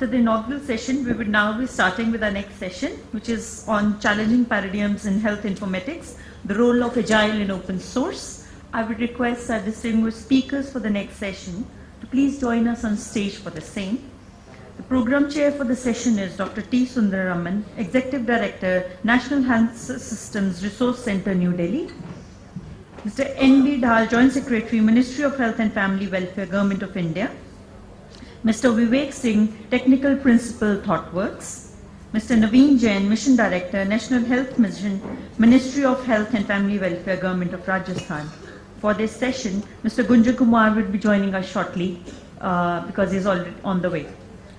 After the inaugural session, we would now be starting with our next session, which is on challenging paradigms in health informatics, the role of agile in open source. I would request our distinguished speakers for the next session to please join us on stage for the same. The program chair for the session is Dr. T. Sundararaman, Executive Director, National Health Systems Resource Center, New Delhi. Mr. N.B. Dhal, Joint Secretary, Ministry of Health and Family Welfare, Government of India. Mr. Vivek Singh, Technical Principal, ThoughtWorks. Mr. Naveen Jain, Mission Director, National Health Mission, Ministry of Health and Family Welfare, Government of Rajasthan. For this session, Mr. Gunjan Kumar will be joining us shortly because he's already on the way.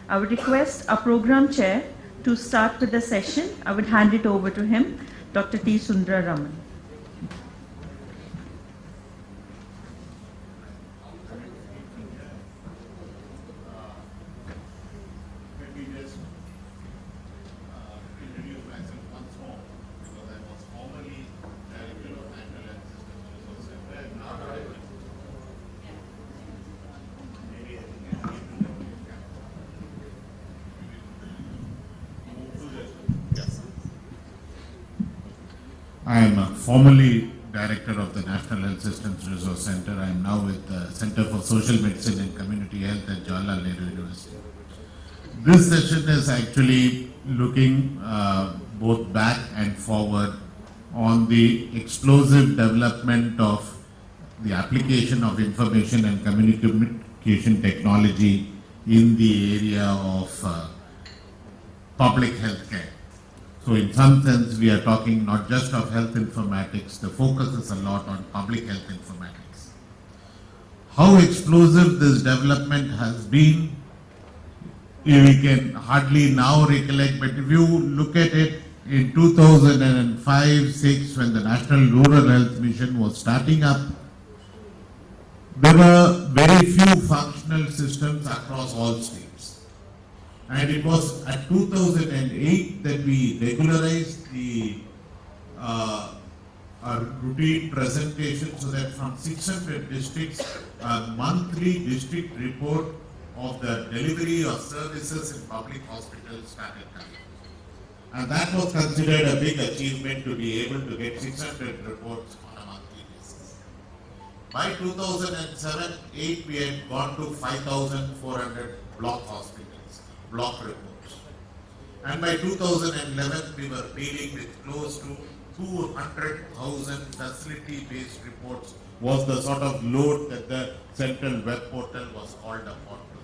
I would request our program chair to start with the session. I would hand it over to him, Dr. T. Sundararaman. I am formerly Director of the National Health Systems Resource Center. I am now with the Center for Social Medicine and Community Health at Jawaharlal Nehru University. This session is actually looking both back and forward on the explosive development of the application of information and communication technology in the area of public health care. So in some sense, we are talking not just of health informatics, the focus is a lot on public health informatics. How explosive this development has been, we can hardly now recollect, but if you look at it in 2005-06, when the National Rural Health Mission was starting up, there were very few functional systems across all states. And it was at 2008 that we regularized the routine presentation so that from 600 districts, a monthly district report of the delivery of services in public hospitals started coming. And that was considered a big achievement to be able to get 600 reports on a monthly basis. By 2007-08, we had gone to 5,400 block hospitals. Block reports. And by 2011, we were dealing with close to 200,000 facility-based reports was the sort of load that the central web portal was called upon to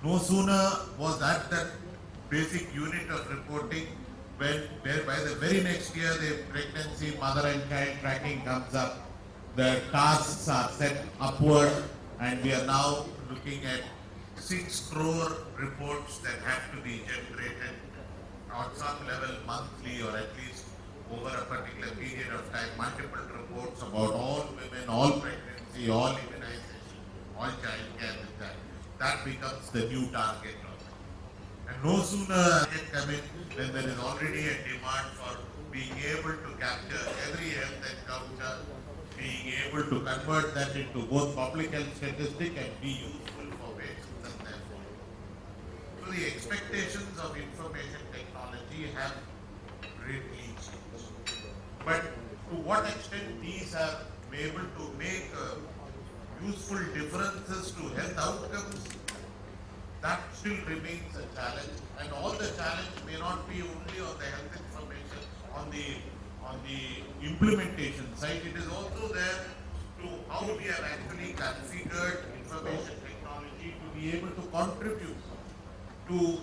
do. No sooner was that basic unit of reporting where by the very next year the pregnancy, mother and child tracking comes up, the tasks are set upward, and we are now looking at 6 crore reports that have to be generated on some level monthly or at least over a particular period of time, multiple reports about all women, all pregnancy, all immunization, all child care with that. That becomes the new target. And no sooner it come in than there is already a demand for being able to capture every health encounter, being able to convert that into both public health statistic and be useful for patients and their follow. So the expectations of information technology have greatly changed. But to what extent these are able to make useful differences to health outcomes, that still remains a challenge. And all the challenge may not be only on the health information, on the implementation side. It is also there to how we have actually configured information technology to be able to contribute to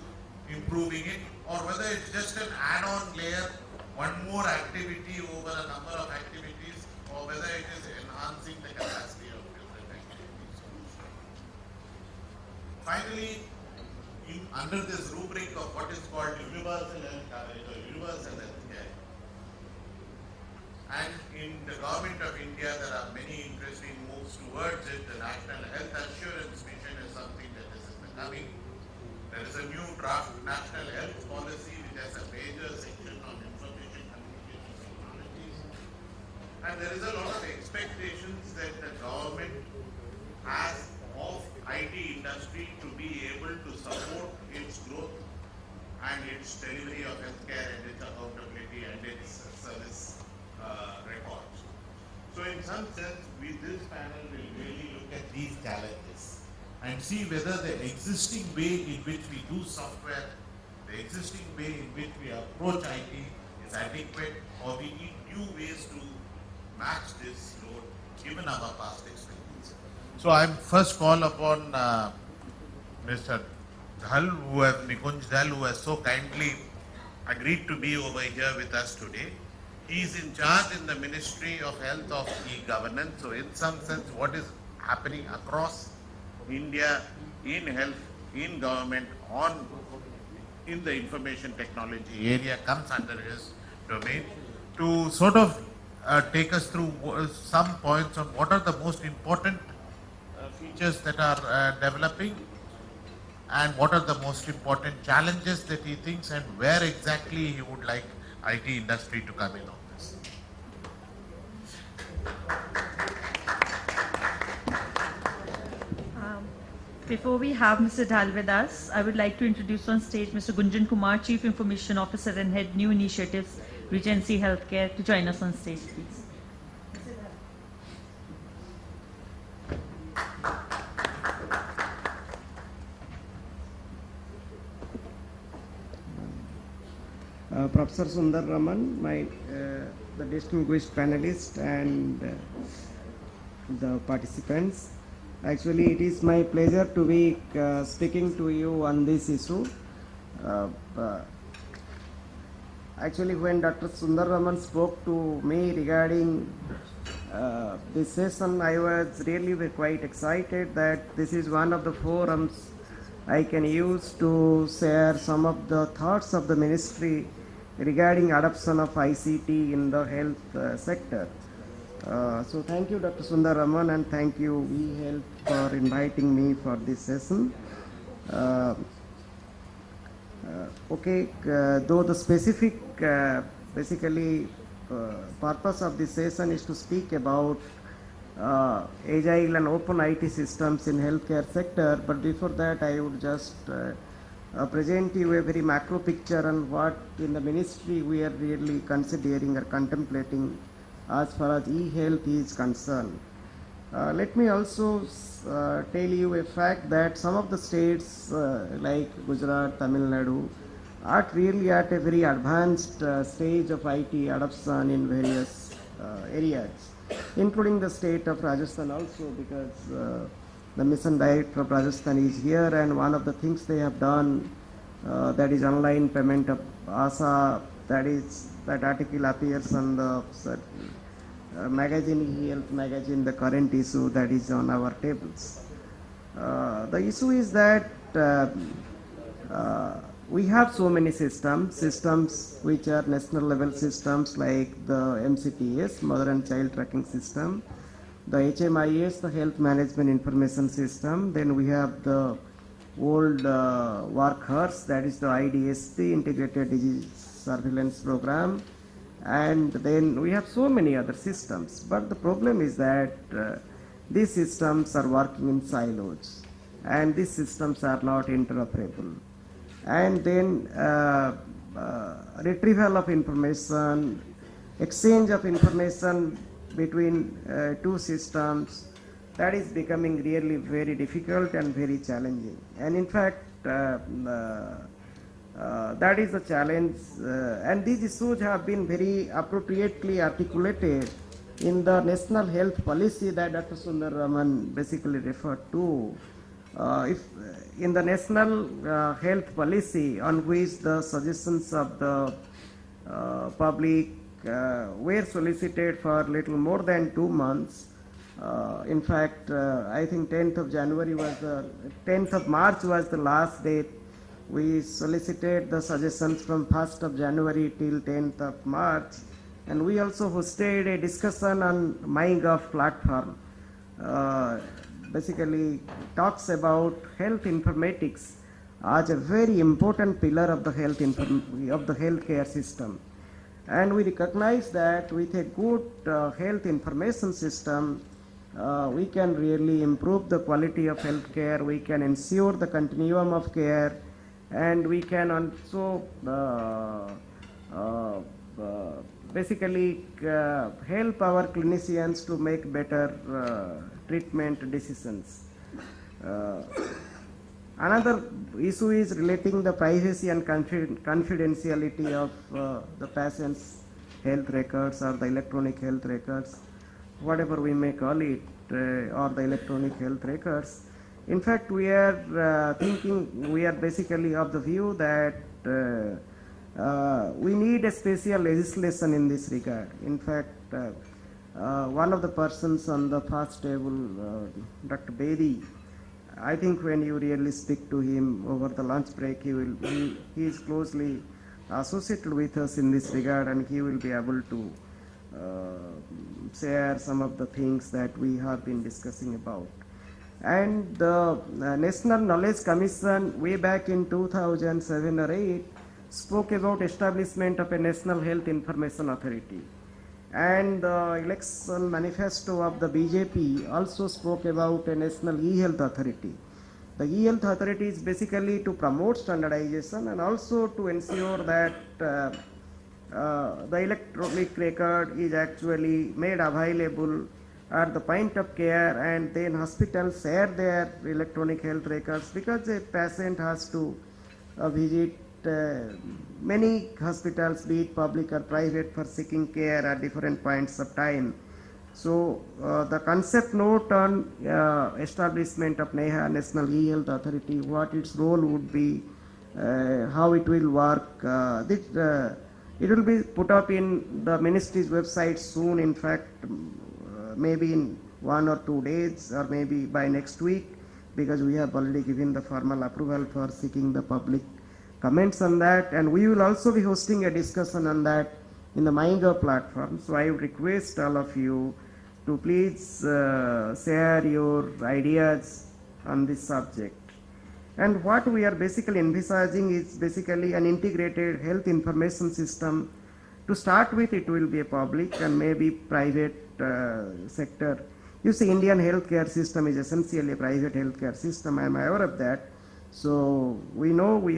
improving it, or whether it's just an add-on layer, one more activity over a number of activities, or whether it is enhancing the capacity of different activities. Finally, under this rubric of what is called universal health coverage or universal health care, and in the Government of India there are many interesting moves towards it. The National Health Assurance Mission is something that is in the coming. There is a new draft National Health Policy which has a major section on information communication technologies. And there is a lot of expectations that the government has of IT industry to be able to its delivery of healthcare and its accountability and its service records. So in some sense, this panel will really look at these challenges and see whether the existing way in which we do software, the existing way in which we approach IT is adequate, or we need new ways to match this load given our past experience. So I'm first call upon Mr. Dhal, Nikunj Dhal, who has so kindly agreed to be over here with us today. He is in charge in the Ministry of Health of e-Governance. So in some sense, what is happening across India in health, in government, in the information technology area comes under his domain to sort of take us through some points on what are the most important features that are developing and what are the most important challenges that he thinks and where exactly he would like IT industry to come in on this. Before we have Mr. Dhal with us, I would like to introduce on stage Mr. Gunjan Kumar, Chief Information Officer and Head New Initiatives, Regency Healthcare, to join us on stage, please. Professor Sundar Raman, the distinguished panelists and the participants. Actually, it is my pleasure to be speaking to you on this issue. Actually, when Dr. Sundar Raman spoke to me regarding this session, I was really quite excited that this is one of the forums I can use to share some of the thoughts of the ministry regarding adoption of ICT in the health sector. So thank you, Dr. Sundar Raman, and thank you, eHealth, for inviting me for this session. Though the specific, purpose of this session is to speak about agile and open IT systems in healthcare sector, but before that I would just present you a very macro picture on what in the ministry we are really considering or contemplating as far as e-health is concerned. Let me also tell you a fact that some of the states like Gujarat, Tamil Nadu are really at a very advanced stage of IT adoption in various areas, including the state of Rajasthan also, because the mission director of Rajasthan is here, and one of the things they have done that is online payment of ASA, that article appears on the magazine, eHealth magazine, the current issue that is on our tables. The issue is that we have so many systems which are national level systems like the MCTS, Mother and Child Tracking System, the HMIS, the Health Management Information System, then we have the old workhorse, that is the IDSP, Integrated Disease Surveillance Program, and then we have so many other systems. But the problem is that these systems are working in silos, and these systems are not interoperable. And then retrieval of information, exchange of information between two systems, that is becoming really very difficult and very challenging. And in fact, that is a challenge, and these issues have been very appropriately articulated in the National Health Policy that Dr. Sundar Raman basically referred to. If in the National Health Policy, on which the suggestions of the public were solicited for little more than 2 months. In fact, I think 10th of March was the last date. We solicited the suggestions from 1st of January till 10th of March, and we also hosted a discussion on MyGov platform. Basically talks about health informatics as a very important pillar of the healthcare system. And we recognize that with a good health information system, we can really improve the quality of healthcare, we can ensure the continuum of care, and we can also basically help our clinicians to make better treatment decisions. Uh, Another issue is relating the privacy and confidentiality of the patient's health records or the electronic health records, whatever we may call it, or the electronic health records. In fact, we are we are basically of the view that we need a special legislation in this regard. In fact, one of the persons on the first table, Dr. Bedi, I think when you really speak to him over the lunch break, he is closely associated with us in this regard, and he will be able to share some of the things that we have been discussing about. And the National Knowledge Commission, way back in 2007 or 8, spoke about establishment of a National Health Information Authority. And the election manifesto of the BJP also spoke about a National E-Health Authority. The E-Health Authority is basically to promote standardization and also to ensure that the electronic record is actually made available at the point of care, and then hospitals share their electronic health records, because a patient has to visit many hospitals, be it public or private, for seeking care at different points of time. So the concept note on establishment of NEHA, National E-Health Authority, what its role would be, how it will work, it will be put up in the ministry's website soon. In fact, maybe in 1 or 2 days, or maybe by next week, because we have already given the formal approval for seeking the public comments on that, and we will also be hosting a discussion on that in the MyGov platform. So I would request all of you to please share your ideas on this subject. And what we are basically envisaging is basically an integrated health information system. To start with, it will be a public and maybe private sector. You see, Indian healthcare system is essentially a private healthcare system. I am aware of that. So we know we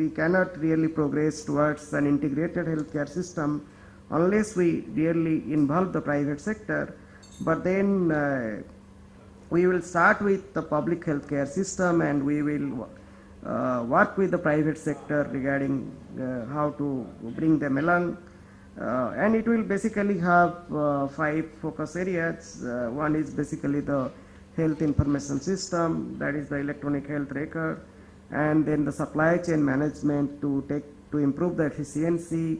cannot really progress towards an integrated healthcare system unless we really involve the private sector. But then we will start with the public healthcare system, and we will work with the private sector regarding how to bring them along. And it will basically have 5 focus areas. One is basically the health information system, that is the electronic health record, and then the supply chain management to improve the efficiency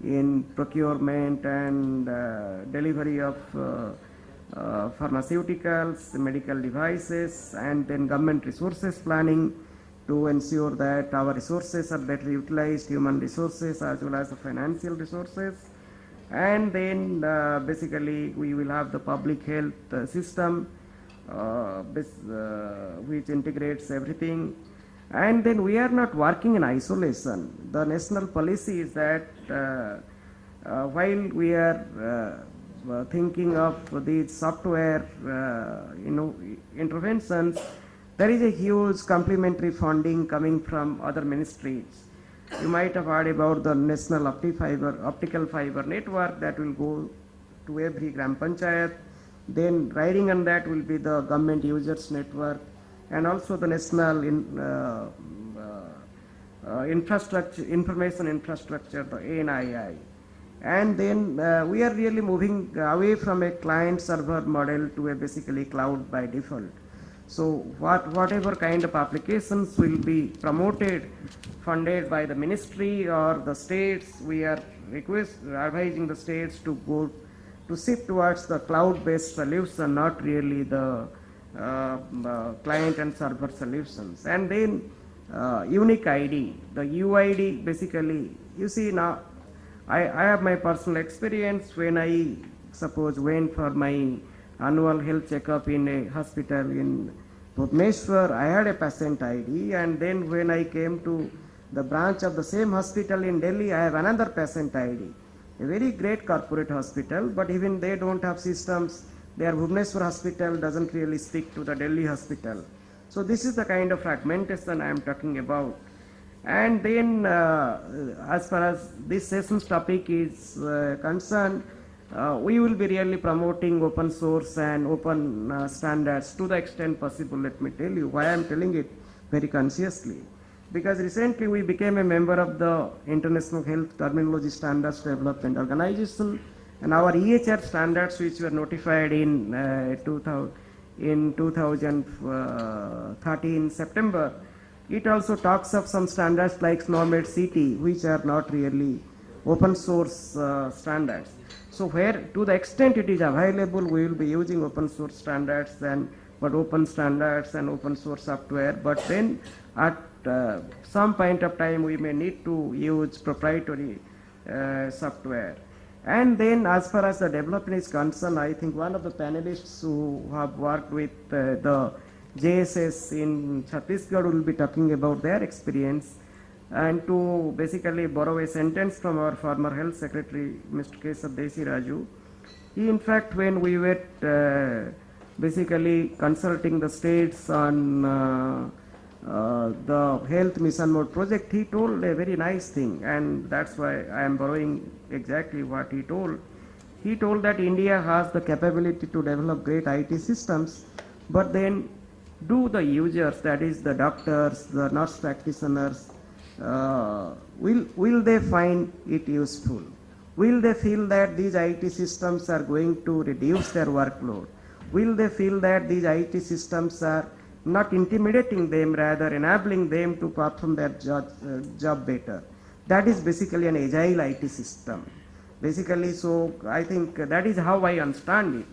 in procurement and delivery of pharmaceuticals, medical devices, and then government resources planning to ensure that our resources are better utilized, human resources as well as the financial resources. And then basically we will have the public health system, which integrates everything. And then we are not working in isolation. The national policy is that while we are thinking of these software interventions, there is a huge complementary funding coming from other ministries. You might have heard about the National Optical Fiber Network that will go to every Gram Panchayat. Then riding on that will be the Government Users Network, and also the National Information Infrastructure, the ANII. And then we are really moving away from a client-server model to a basically cloud by default. So whatever kind of applications will be promoted, funded by the ministry or the states, we are advising the states to go to shift towards the cloud-based solution, not really the client and server solutions. And then unique ID, the UID, basically, you see now, I have my personal experience when I suppose went for my annual health checkup in a hospital in Bhubaneswar. I had a patient ID, and then when I came to the branch of the same hospital in Delhi, I have another patient ID. A very great corporate hospital, but even they don't have systems. Their Bhubaneswar hospital doesn't really speak to the Delhi hospital. So this is the kind of fragmentation I am talking about. And then as far as this session's topic is concerned, we will be really promoting open source and open standards to the extent possible. Let me tell you why I am telling it very consciously. Because recently we became a member of the International Health Terminology Standards Development Organization, and our EHR standards, which were notified in 2013 September, it also talks of some standards like SNOMED CT, which are not really open source standards. So where to the extent it is available, we will be using open source standards but open standards and open source software. But then at some point of time we may need to use proprietary software. And then as far as the development is concerned, I think one of the panelists who have worked with the JSS in Chhattisgarh will be talking about their experience. And to basically borrow a sentence from our former health secretary, Mr. Keshav Desiraju, he in fact, when we were basically consulting the states on the health mission mode project, he told a very nice thing, and that's why I am borrowing exactly what he told. He told that India has the capability to develop great IT systems, but then do the users, that is the doctors, the nurse practitioners, will they find it useful? Will they feel that these IT systems are going to reduce their workload? Will they feel that these IT systems are not intimidating them, rather enabling them to perform their job better? That is basically an agile IT system. Basically, so I think that is how I understand it.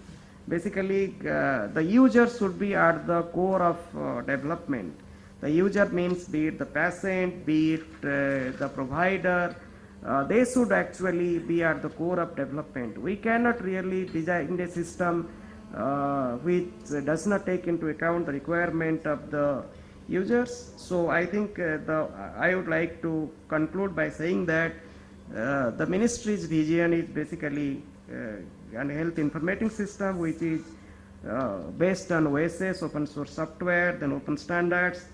Basically, the user should be at the core of development. The user means be it the patient, be it the provider, they should actually be at the core of development. We cannot really design a system which does not take into account the requirement of the users. So I think I would like to conclude by saying that the ministry's vision is basically an health informating system which is based on OSS, open source software, then open standards,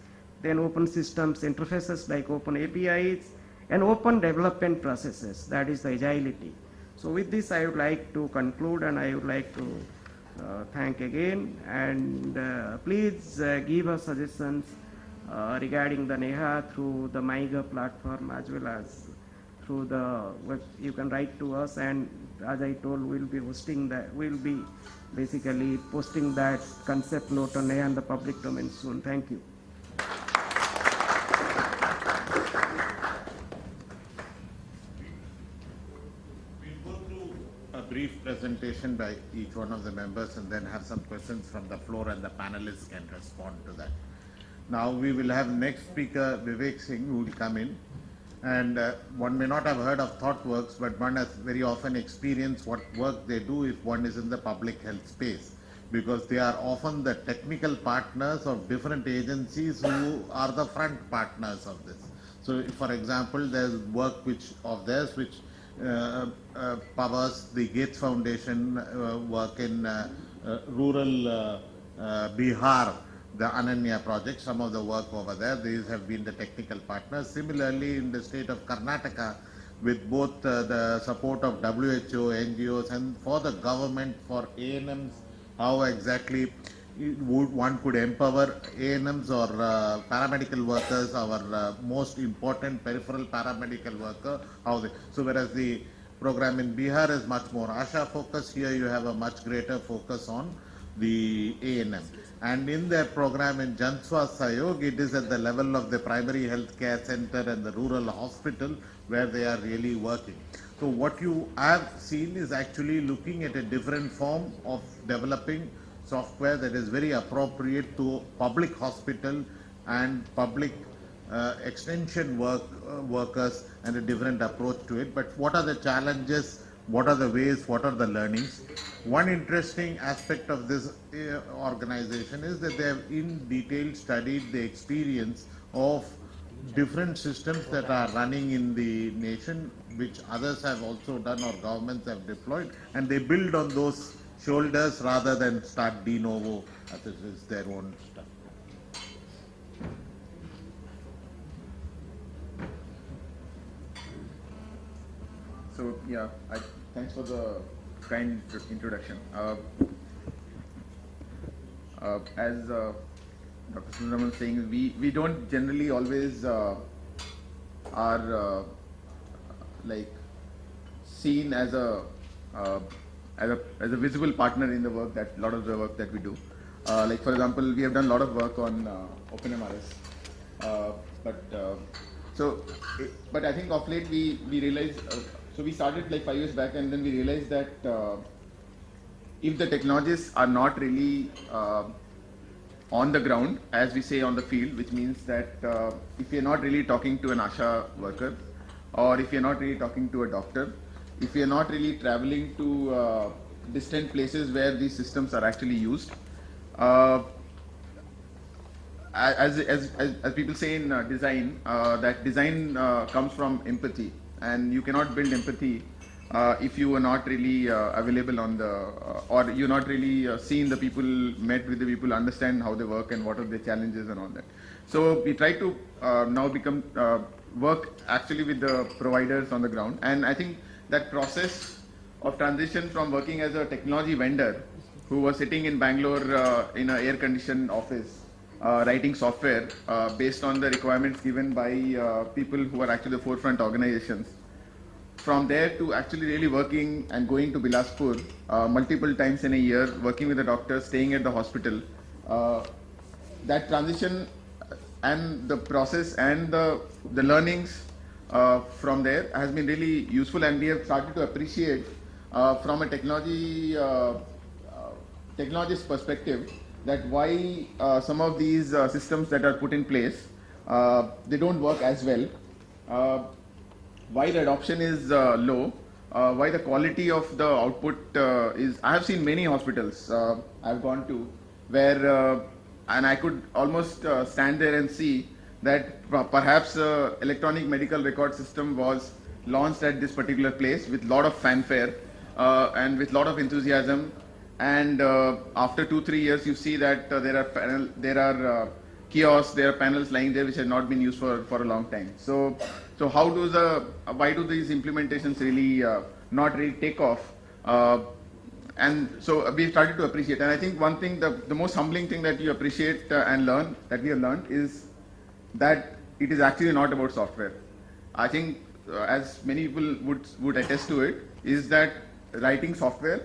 then open systems interfaces like open APIs, and open development processes, that is the agility. So with this I would like to conclude, and I would like to thank again, and please give us suggestions regarding the NEHA through the MyGov platform as well as through the web. You can write to us, and as I told, we'll be hosting that, we'll be basically posting that concept note on NEHA in the public domain soon. Thank you. Brief presentation by each one of the members and then have some questions from the floor, and the panelists can respond to that. Now we will have next speaker Vivek Singh, who will come in, and one may not have heard of ThoughtWorks, but one has very often experienced what work they do if one is in the public health space, because they are often the technical partners of different agencies who are the front partners of this. So for example, there's work of theirs which powers the Gates Foundation work in rural Bihar, the Ananya project, some of the work over there, these have been the technical partners. Similarly, in the state of Karnataka, with both the support of WHO, NGOs, and for the government, for ANMs, how exactly one could empower ANMs or paramedical workers, our most important peripheral paramedical worker, how they, so whereas the program in Bihar is much more ASHA focused, here you have a much greater focus on the ANM. And in their program in Jan Swasthya Sahayog, it is at the level of the primary health care center and the rural hospital where they are really working. So what you have seen is actually looking at a different form of developing software that is very appropriate to public hospital and public extension workers, and a different approach to it. But what are the challenges, what are the ways, what are the learnings? One interesting aspect of this organization is that they have in detail studied the experience of different systems that are running in the nation, which others have also done or governments have deployed, and they build on those shoulders rather than start de novo as it is their own stuff. So yeah, thanks for the kind introduction. As Dr. Sundaram was saying, we don't generally always are like seen as a visible partner in the work that lot of the work that we do. Like for example, we have done a lot of work on OpenMRS, but but I think of late we realized. So we started like 5 years back, and then we realized that if the technologies are not really on the ground, as we say on the field, which means that if you're not really talking to an ASHA worker, or if you're not really talking to a doctor, if you're not really traveling to distant places where these systems are actually used, as people say in design, that design comes from empathy, and you cannot build empathy if you are not really available on the, or you're not really seeing the people, met with the people, understand how they work and what are the challenges and all that. So we try to now work actually with the providers on the ground, and I think that process of transition from working as a technology vendor who was sitting in Bangalore in an air-conditioned office writing software based on the requirements given by people who are actually the forefront organizations. From there to actually really working and going to Bilaspur multiple times in a year, working with the doctors, staying at the hospital. That transition and the process and the learnings from there has been really useful, and we have started to appreciate from a technologist perspective that why some of these systems that are put in place, they don't work as well, why the adoption is low, why the quality of the output is. I have seen many hospitals I've gone to where, and I could almost stand there and see that perhaps electronic medical record system was launched at this particular place with lot of fanfare and with lot of enthusiasm, and after 2-3 years you see that there are kiosks, there are panels lying there which have not been used for a long time. So how do why do these implementations really not really take off? And so we started to appreciate, and I think one thing, the most humbling thing that you appreciate and learn, that we have learned, is that it is actually not about software. I think as many people would attest to it, is that writing software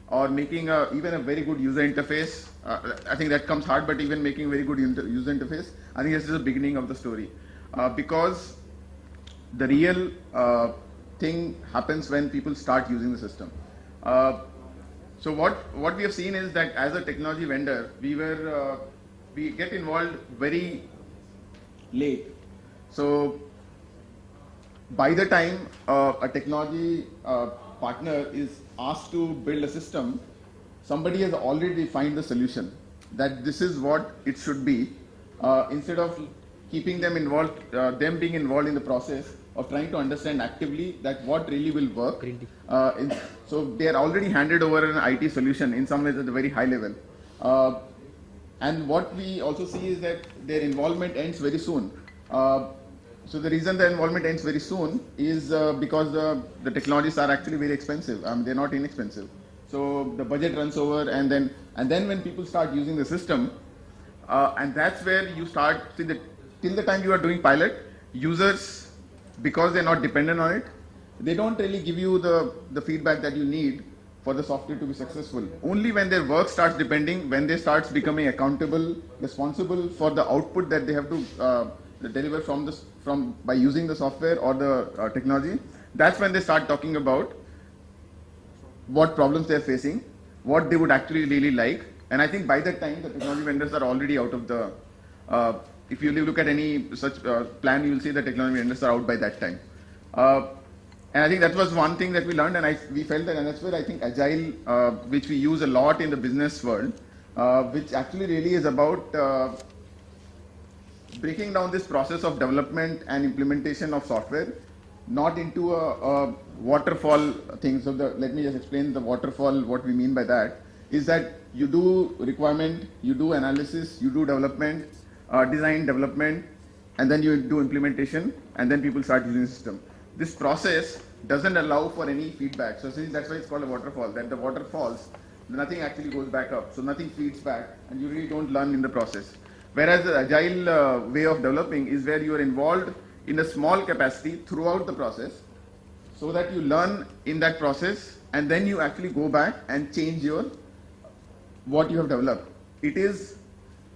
or making even a very good user interface, I think that comes hard, but even making very good user interface, I think this is the beginning of the story. Because the real thing happens when people start using the system. So what we have seen is that as a technology vendor, we get involved very late. So by the time a technology partner is asked to build a system, somebody has already defined the solution, that this is what it should be, instead of keeping them involved, them being involved in the process of trying to understand actively that what really will work. So they are already handed over an IT solution in some ways at a very high level. And what we also see is that their involvement ends very soon. So the reason the involvement ends very soon is because the technologies are actually very expensive. They're not inexpensive. So the budget runs over, and then when people start using the system, and that's where you start, till the time you are doing pilot, users, because they're not dependent on it, they don't really give you the feedback that you need for the software to be successful. Only when their work starts depending, when they start becoming accountable, responsible for the output that they have to deliver by using the software or the technology, that's when they start talking about what problems they're facing, what they would actually really like. And I think by that time, the technology vendors are already out of the, if you look at any such plan, you will see the technology vendors are out by that time. And I think that was one thing that we learned, and we felt that, and that's where I think Agile, which we use a lot in the business world, which actually really is about breaking down this process of development and implementation of software, not into a waterfall thing. So let me just explain the waterfall. What we mean by that is that you do requirement, you do analysis, you do development, design development, and then you do implementation, and then people start using the system. This process doesn't allow for any feedback. So since that's why it's called a waterfall, that the water falls, nothing actually goes back up. So nothing feeds back and you really don't learn in the process. Whereas the agile way of developing is where you are involved in a small capacity throughout the process so that you learn in that process and then you actually go back and change your what you have developed. It is,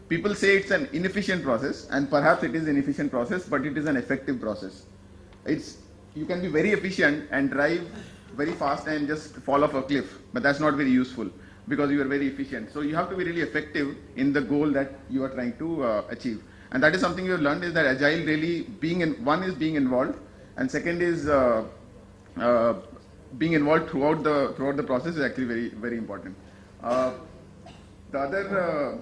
people say it's an inefficient process, and perhaps it is an efficient process, but it is an effective process. It's, you can be very efficient and drive very fast and just fall off a cliff, but that's not very useful because you are very efficient. So you have to be really effective in the goal that you are trying to achieve. And that is something we have learned, is that agile really being in, one is being involved, and second is being involved throughout the process is actually very, very important. The other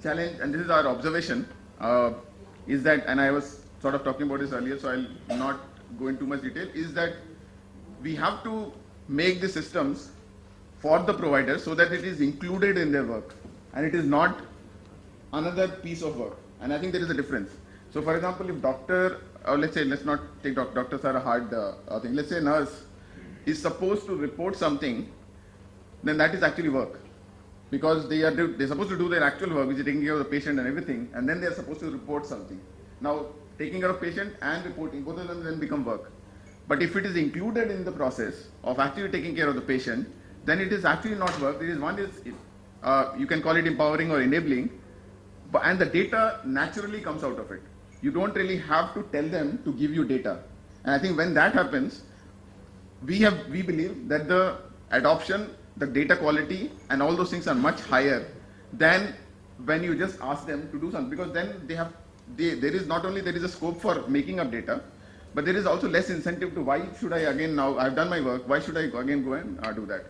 challenge, and this is our observation, is that, and I was sort of talking about this earlier, so I'll not go into too much detail, is that we have to make the systems for the provider so that it is included in their work and it is not another piece of work. And I think there is a difference. So for example, if doctor, or let's say, let's not take doctors are a hard thing. Let's say nurse is supposed to report something, then that is actually work. Because they're supposed to do their actual work, which is taking care of the patient and everything, and then they're supposed to report something. Now, taking care of patient and reporting, both of them then become work. But if it is included in the process of actually taking care of the patient, then it is actually not work. There is one is, you can call it empowering or enabling, but, and the data naturally comes out of it. You don't really have to tell them to give you data. And I think when that happens, we believe that the adoption, the data quality and all those things are much higher than when you just ask them to do something, because then there is not only there is a scope for making up data, but there is also less incentive to why should I again, now I've done my work, why should I again go and do that?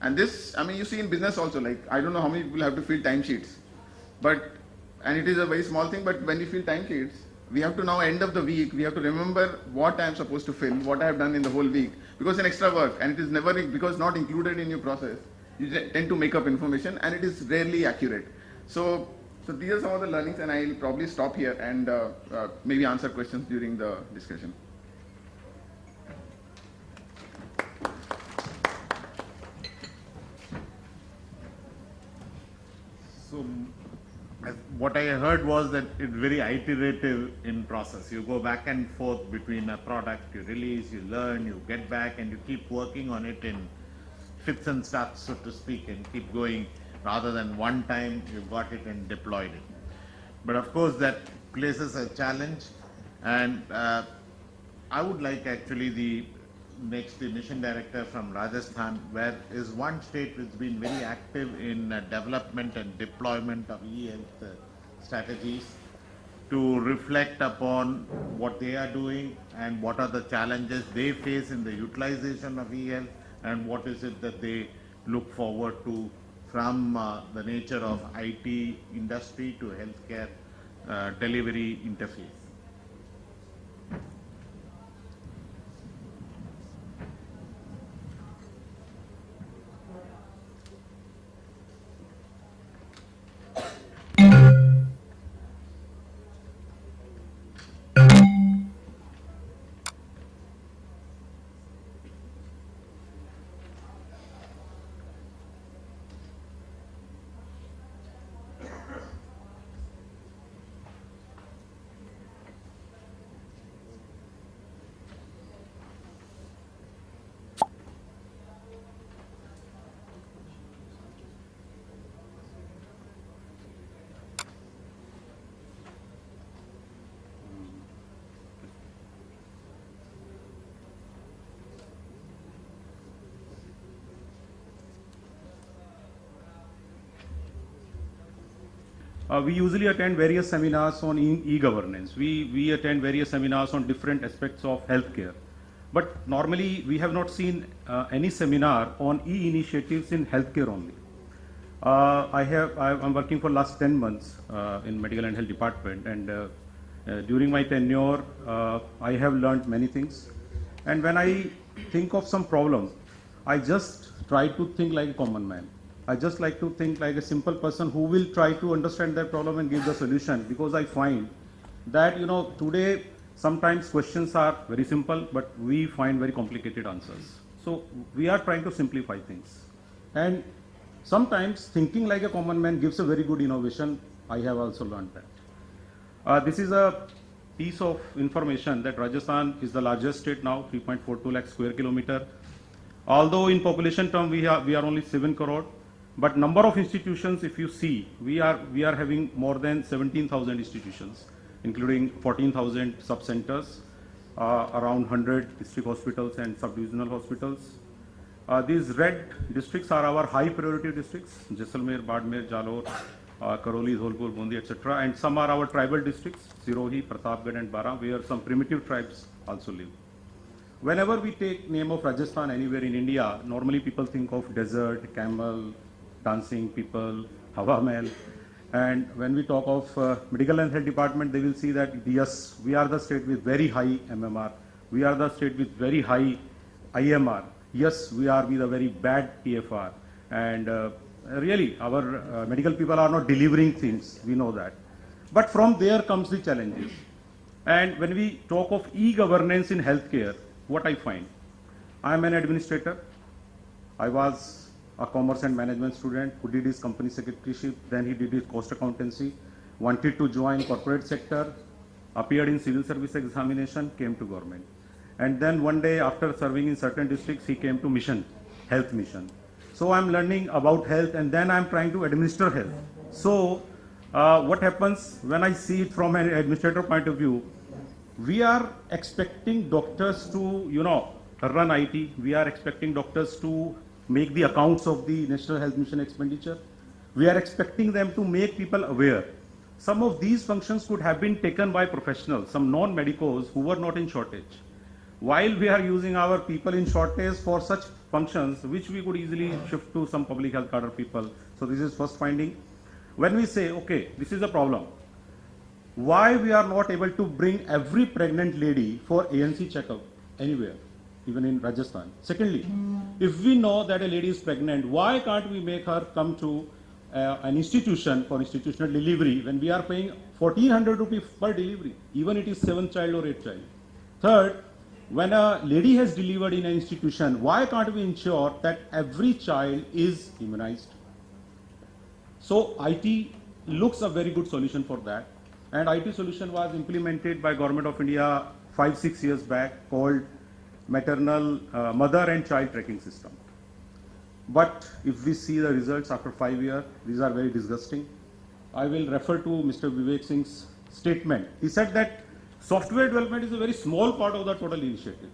And this, I mean, you see in business also, like, I don't know how many people have to fill timesheets, but, and it is a very small thing, but when we fill timesheets, we have to now end of the week, we have to remember what I am supposed to fill, what I have done in the whole week, because it's an extra work and it is never, because not included in your process, you tend to make up information and it is rarely accurate. So these are some of the learnings, and I'll probably stop here and maybe answer questions during the discussion. So what I heard was that it's very iterative in process. You go back and forth between a product, you release, you learn, you get back, and you keep working on it in fits and starts, so to speak, and keep going, rather than one time you've got it and deployed it. But of course that places a challenge, and I would like actually the next mission director from Rajasthan, where is one state which has been very active in development and deployment of e-health strategies, to reflect upon what they are doing and what are the challenges they face in the utilization of e-health, and what is it that they look forward to from the nature of IT industry to healthcare delivery interface. We usually attend various seminars on e-governance. We attend various seminars on different aspects of healthcare. But normally we have not seen any seminar on e-initiatives in healthcare only. I'm working for last 10 months in medical and health department, and during my tenure I have learned many things. And when I think of some problem, I just try to think like a common man. I just like to think like a simple person who will try to understand that problem and give the solution, because I find that, you know, today Sometimes questions are very simple, but we find very complicated answers. So we are trying to simplify things. And sometimes thinking like a common man gives a very good innovation. I have also learned that. This is a piece of information that Rajasthan is the largest state now, 3.42 lakh square kilometer. Although in population term we are only 7 crore, but number of institutions, if you see, we are having more than 17,000 institutions, including 14,000 sub-centers, around 100 district hospitals and sub-divisional hospitals. These red districts are our high priority districts, Jaisalmer, Badmer, Jalore, Karoli, Dholpur, Bundi, etc. And some are our tribal districts, Sirohi, Pratapgarh and Bara, where some primitive tribes also live. Whenever we take name of Rajasthan anywhere in India, normally people think of desert, camel, dancing people, Hawa Mahal. And when we talk of medical and health department, they will see that yes, we are the state with very high MMR. We are the state with very high IMR. Yes, we are with a very bad PFR. And really, our medical people are not delivering things. We know that. But from there comes the challenges. And when we talk of e-governance in healthcare, what I find, I am an administrator. I was a commerce and management student who did his company secretaryship, then he did his cost accountancy, wanted to join corporate sector, appeared in civil service examination, came to government. And then one day after serving in certain districts, he came to mission, health mission. So I'm learning about health and then I'm trying to administer health. So what happens when I see it from an administrator point of view, we are expecting doctors to, run IT. We are expecting doctors to make the accounts of the National Health Mission expenditure. We are expecting them to make people aware. Some of these functions could have been taken by professionals, some non-medicos who were not in shortage. While we are using our people in shortage for such functions, which we could easily shift to some public health cadre people. So this is first finding. When we say, okay, this is a problem, why we are not able to bring every pregnant lady for ANC checkup anywhere, even in Rajasthan? Secondly, if we know that a lady is pregnant, why can't we make her come to an institution for institutional delivery when we are paying 1400 rupees per delivery, even it is 7th child or 8th child? Third, when a lady has delivered in an institution, why can't we ensure that every child is immunized? So IT looks a very good solution for that. And IT solution was implemented by Government of India 5-6 years back, called maternal mother and child tracking system. But if we see the results after 5 years, these are very disgusting. I will refer to Mr. Vivek Singh's statement. He said that software development is a very small part of the total initiative,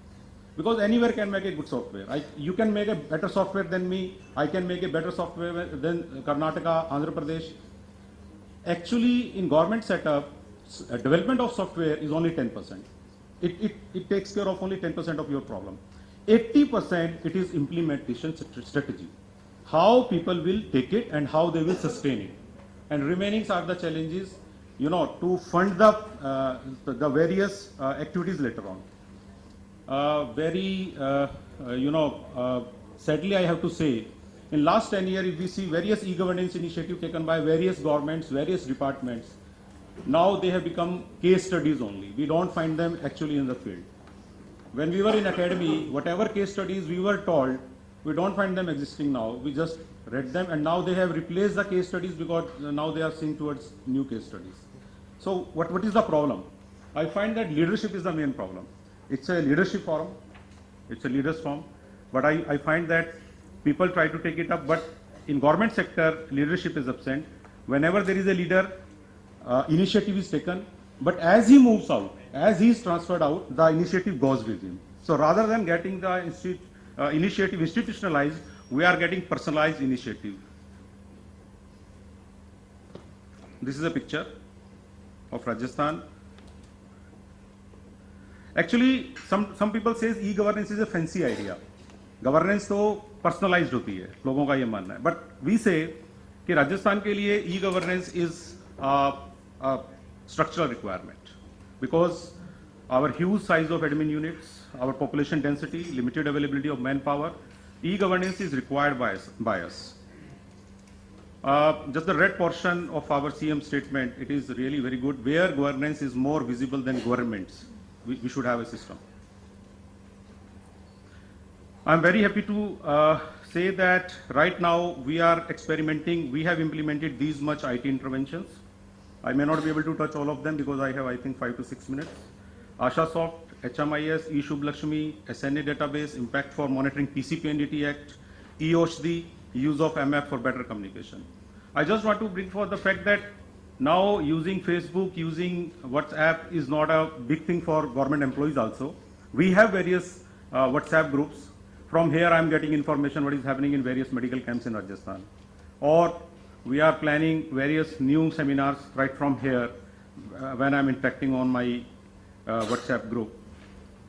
because anywhere can make a good software. You can make a better software than me. I can make a better software than Karnataka, Andhra Pradesh. Actually, in government setup, development of software is only 10%. It takes care of only 10% of your problem. 80% it is implementation strategy. How people will take it and how they will sustain it. And remaining are the challenges, to fund the various activities later on. Sadly I have to say, in last 10 years, if we see various e-governance initiatives taken by various governments, various departments, now they have become case studies only. We don't find them actually in the field. When we were in academy, whatever case studies we were told, we don't find them existing now. We just read them, and now they have replaced the case studies because now they are seeing towards new case studies. So what is the problem? I find that leadership is the main problem. It's a leadership forum. It's a leaders forum. But I find that people try to take it up, but in government sector, leadership is absent. Whenever there is a leader, initiative is taken, but as he moves out, as he is transferred out, the initiative goes with him. So rather than getting the initiative institutionalized, we are getting personalized initiative. This is a picture of Rajasthan. Actually, some people say e-governance is a fancy idea. Governance तो personalized होती है, लोगों का ये मानना है. But we say कि राजस्थान के लिए e-governance is a structural requirement, because our huge size of admin units, our population density, limited availability of manpower, e-governance is required by us. Just the red portion of our CM statement, it is really very good, where governance is more visible than governments. we should have a system. I'm very happy to say that right now we are experimenting. We have implemented these much IT interventions. I may not be able to touch all of them because I have, I think, 5 to 6 minutes. AshaSoft, HMIS, eShubh Lakshmi, SNA database, impact for monitoring PCPNDT Act, eOshdi, use of MF for better communication. I just want to bring forth the fact that now using Facebook, using WhatsApp is not a big thing for government employees also. We have various WhatsApp groups. From here I am getting information what is happening in various medical camps in Rajasthan. Or we are planning various new seminars right from here when I am interacting on my WhatsApp group.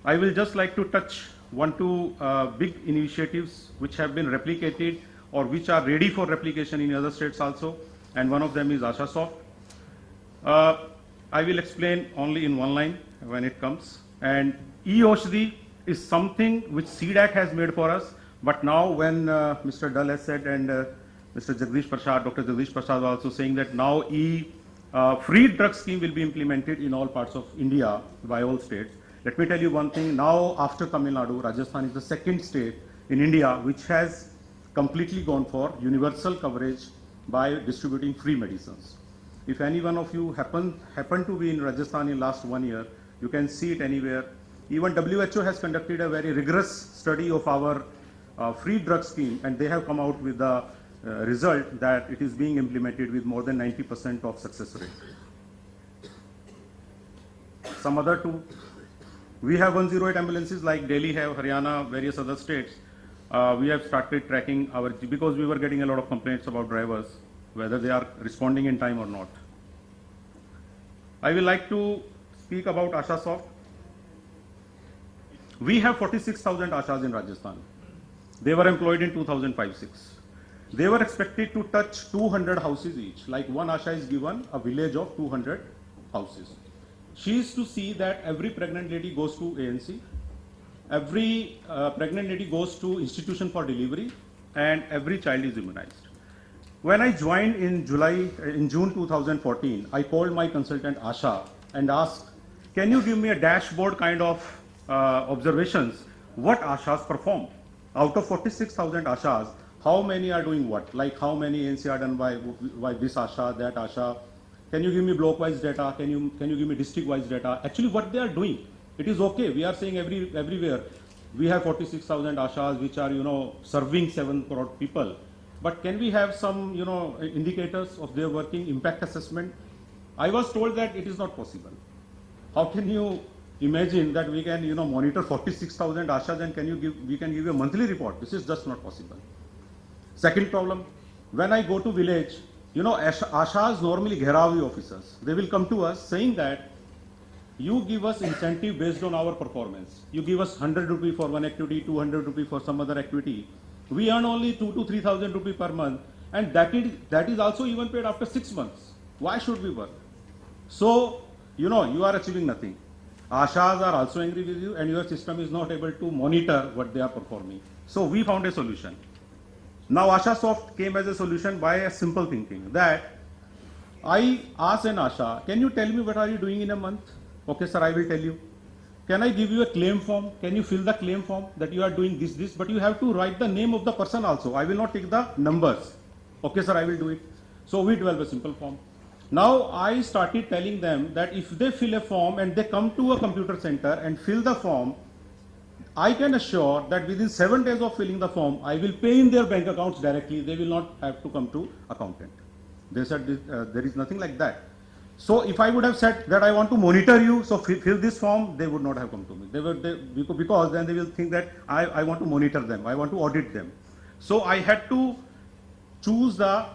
I will just like to touch 1-2 big initiatives which have been replicated or which are ready for replication in other states also, and one of them is AshaSoft. I will explain only in one line when it comes. And eOshdi is something which CDAC has made for us, but now when Mr. Dull has said and Mr. Jagdish Prasad, Dr. Jagdish Prasad was also saying that now free drug scheme will be implemented in all parts of India by all states. Let me tell you one thing, now after Tamil Nadu, Rajasthan is the second state in India which has completely gone for universal coverage by distributing free medicines. If any one of you happen to be in Rajasthan in last 1 year, you can see it anywhere. Even WHO has conducted a very rigorous study of our free drug scheme, and they have come out with the result that it is being implemented with more than 90% of success rate. Some other two, we have 108 ambulances like Delhi have, Haryana, various other states. We have started tracking our, because we were getting a lot of complaints about drivers, whether they are responding in time or not. I will like to speak about AshaSoft. We have 46,000 Ashas in Rajasthan. They were employed in 2005-06. They were expected to touch 200 houses each, like one Asha is given a village of 200 houses. She is to see that every pregnant lady goes to ANC, every pregnant lady goes to institution for delivery, and every child is immunized. When I joined in June 2014, I called my consultant Asha and asked, can you give me a dashboard kind of observations, what Ashas perform? Out of 46,000 Ashas, how many are doing what? Like how many ANC are done by this Asha, that Asha? Can you give me block-wise data? Can you give me district-wise data? Actually, what they are doing, it is okay. We are saying everywhere, we have 46,000 Ashas which are, serving 7 crore people. But can we have some, indicators of their working, impact assessment? I was told that it is not possible. How can you imagine that we can, monitor 46,000 Ashas and we can give you a monthly report? This is just not possible. Second problem, when I go to village, Ashas normally Gheravi officers. They will come to us saying that you give us incentive based on our performance. You give us 100 rupees for one activity, 200 rupees for some other activity. We earn only 2,000 to 3,000 rupees per month, and that is also even paid after 6 months. Why should we work? So, you are achieving nothing. Ashas are also angry with you, and your system is not able to monitor what they are performing. So we found a solution. Now AshaSoft came as a solution by a simple thinking that I asked an Asha, can you tell me what are you doing in a month? Okay, sir, I will tell you. Can I give you a claim form? Can you fill the claim form that you are doing this, but you have to write the name of the person also. I will not take the numbers. Okay, sir, I will do it. So we developed a simple form. Now I started telling them that if they fill a form and they come to a computer center and fill the form, I can assure that within 7 days of filling the form, I will pay in their bank accounts directly. They will not have to come to accountant. They said there is nothing like that. So if I would have said that I want to monitor you, so fill this form, they would not have come to me. Because then they will think that I want to monitor them, I want to audit them. So I had to choose the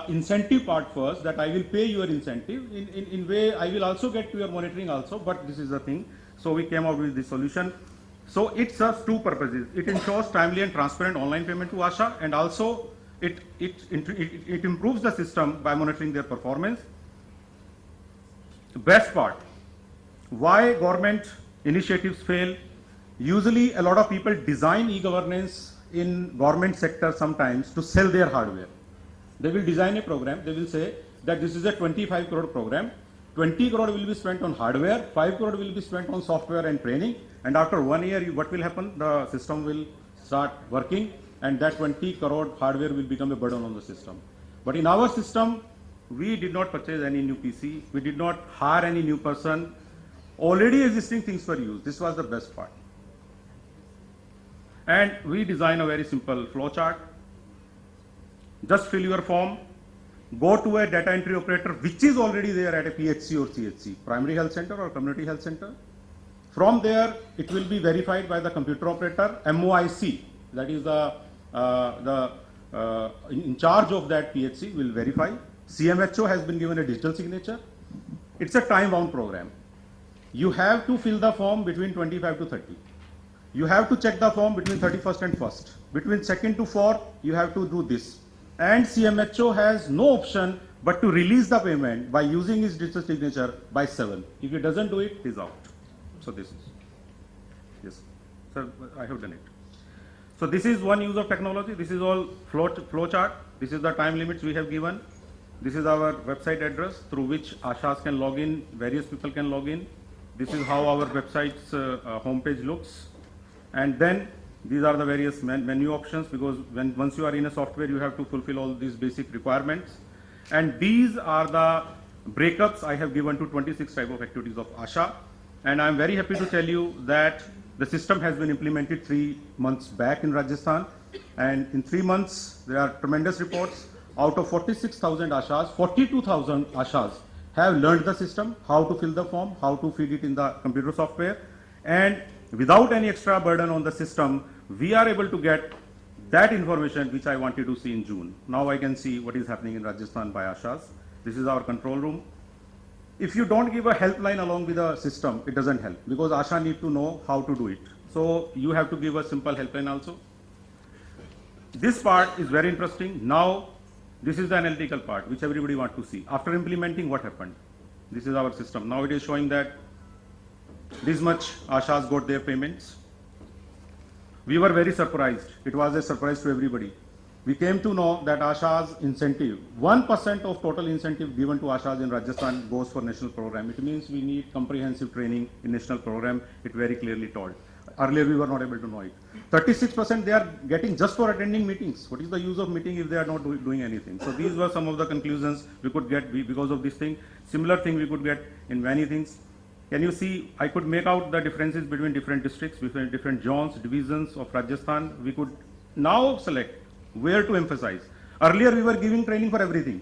incentive part first, that I will pay your incentive. In way I will also get to your monitoring also, but this is the thing. So we came out with this solution. So it serves two purposes. It ensures timely and transparent online payment to Asha, and also it improves the system by monitoring their performance. The best part, why government initiatives fail? Usually a lot of people design e-governance in government sector sometimes to sell their hardware. They will design a program, they will say that this is a 25 crore program, 20 crore will be spent on hardware, 5 crore will be spent on software and training, and after 1 year, what will happen? The system will start working, and that 20 crore hardware will become a burden on the system. But in our system, we did not purchase any new PC, we did not hire any new person, already existing things were used. This was the best part. And we design a very simple flow chart. Just fill your form, go to a data entry operator which is already there at a PHC or CHC, primary health center or community health center. From there, it will be verified by the computer operator, MOIC, that is in charge of that PHC will verify. CMHO has been given a digital signature. It's a time-bound program. You have to fill the form between 25 to 30. You have to check the form between 31st and 1st. Between 2nd to 4th, you have to do this. And CMHO has no option but to release the payment by using his digital signature by 7. If he doesn't do it, he's out. So this is, yes, sir, I have done it. So this is one use of technology. This is all flow chart. This is the time limits we have given. This is our website address through which Ashas can log in, various people can log in. This is how our website's homepage looks. And then these are the various menu options, because once you are in a software, you have to fulfill all these basic requirements. And these are the breakups I have given to 26 type of activities of ASHA. And I'm very happy to tell you that the system has been implemented 3 months back in Rajasthan. And in 3 months, there are tremendous reports. Out of 46,000 ASHAs, 42,000 ASHAs have learned the system, how to fill the form, how to feed it in the computer software. And without any extra burden on the system, we are able to get that information which I wanted to see in June. Now I can see what is happening in Rajasthan by ASHAs. This is our control room. If you don't give a helpline along with the system, it doesn't help, because ASHA need to know how to do it. So you have to give a simple helpline also. This part is very interesting. Now, this is the analytical part which everybody wants to see. After implementing, what happened? This is our system. Now it is showing that this much ASHAs got their payments. We were very surprised. It was a surprise to everybody. We came to know that ASHA's incentive, 1% of total incentive given to ASHAs in Rajasthan goes for national program. It means we need comprehensive training in national program. It very clearly told. Earlier we were not able to know it. 36% they are getting just for attending meetings. What is the use of meeting if they are not doing anything? So these were some of the conclusions we could get because of this thing. Similar thing we could get in many things. Can you see, I could make out the differences between different districts, between different zones, divisions of Rajasthan. We could now select where to emphasize. Earlier we were giving training for everything.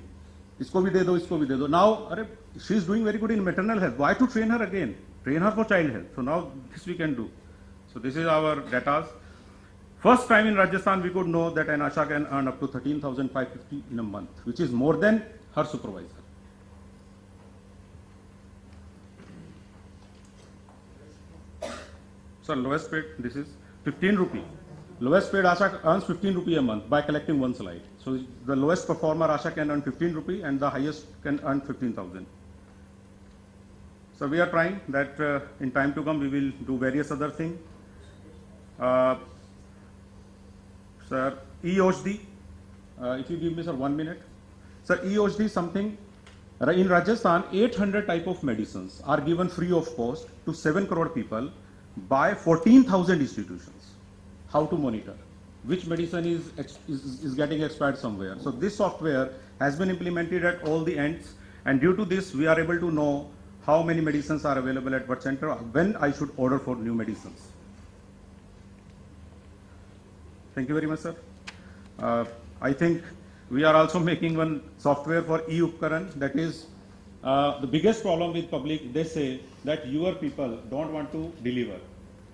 Isko bhi de do, isko bhi de do. Now, she is doing very good in maternal health. Why to train her again? Train her for child health. So now this we can do. So this is our data. First time in Rajasthan we could know that an ASHA can earn up to 13,550 in a month, which is more than her supervisor. So lowest paid, this is 15 rupee. Lowest paid ASHA earns 15 rupee a month by collecting one slide. So the lowest performer ASHA can earn 15 rupee and the highest can earn 15,000. So we are trying that in time to come we will do various other things. Sir, e-OSD, if you give me sir 1 minute. Sir, e-OSD is something, in Rajasthan 800 type of medicines are given free of cost to 7 crore people by 14,000 institutions. How to monitor? Which medicine is getting expired somewhere. So this software has been implemented at all the ends, and due to this we are able to know how many medicines are available at what center, when I should order for new medicines. Thank you very much, sir. I think we are also making one software for e-Upkaran. That is the biggest problem with public. They say that your people don't want to deliver.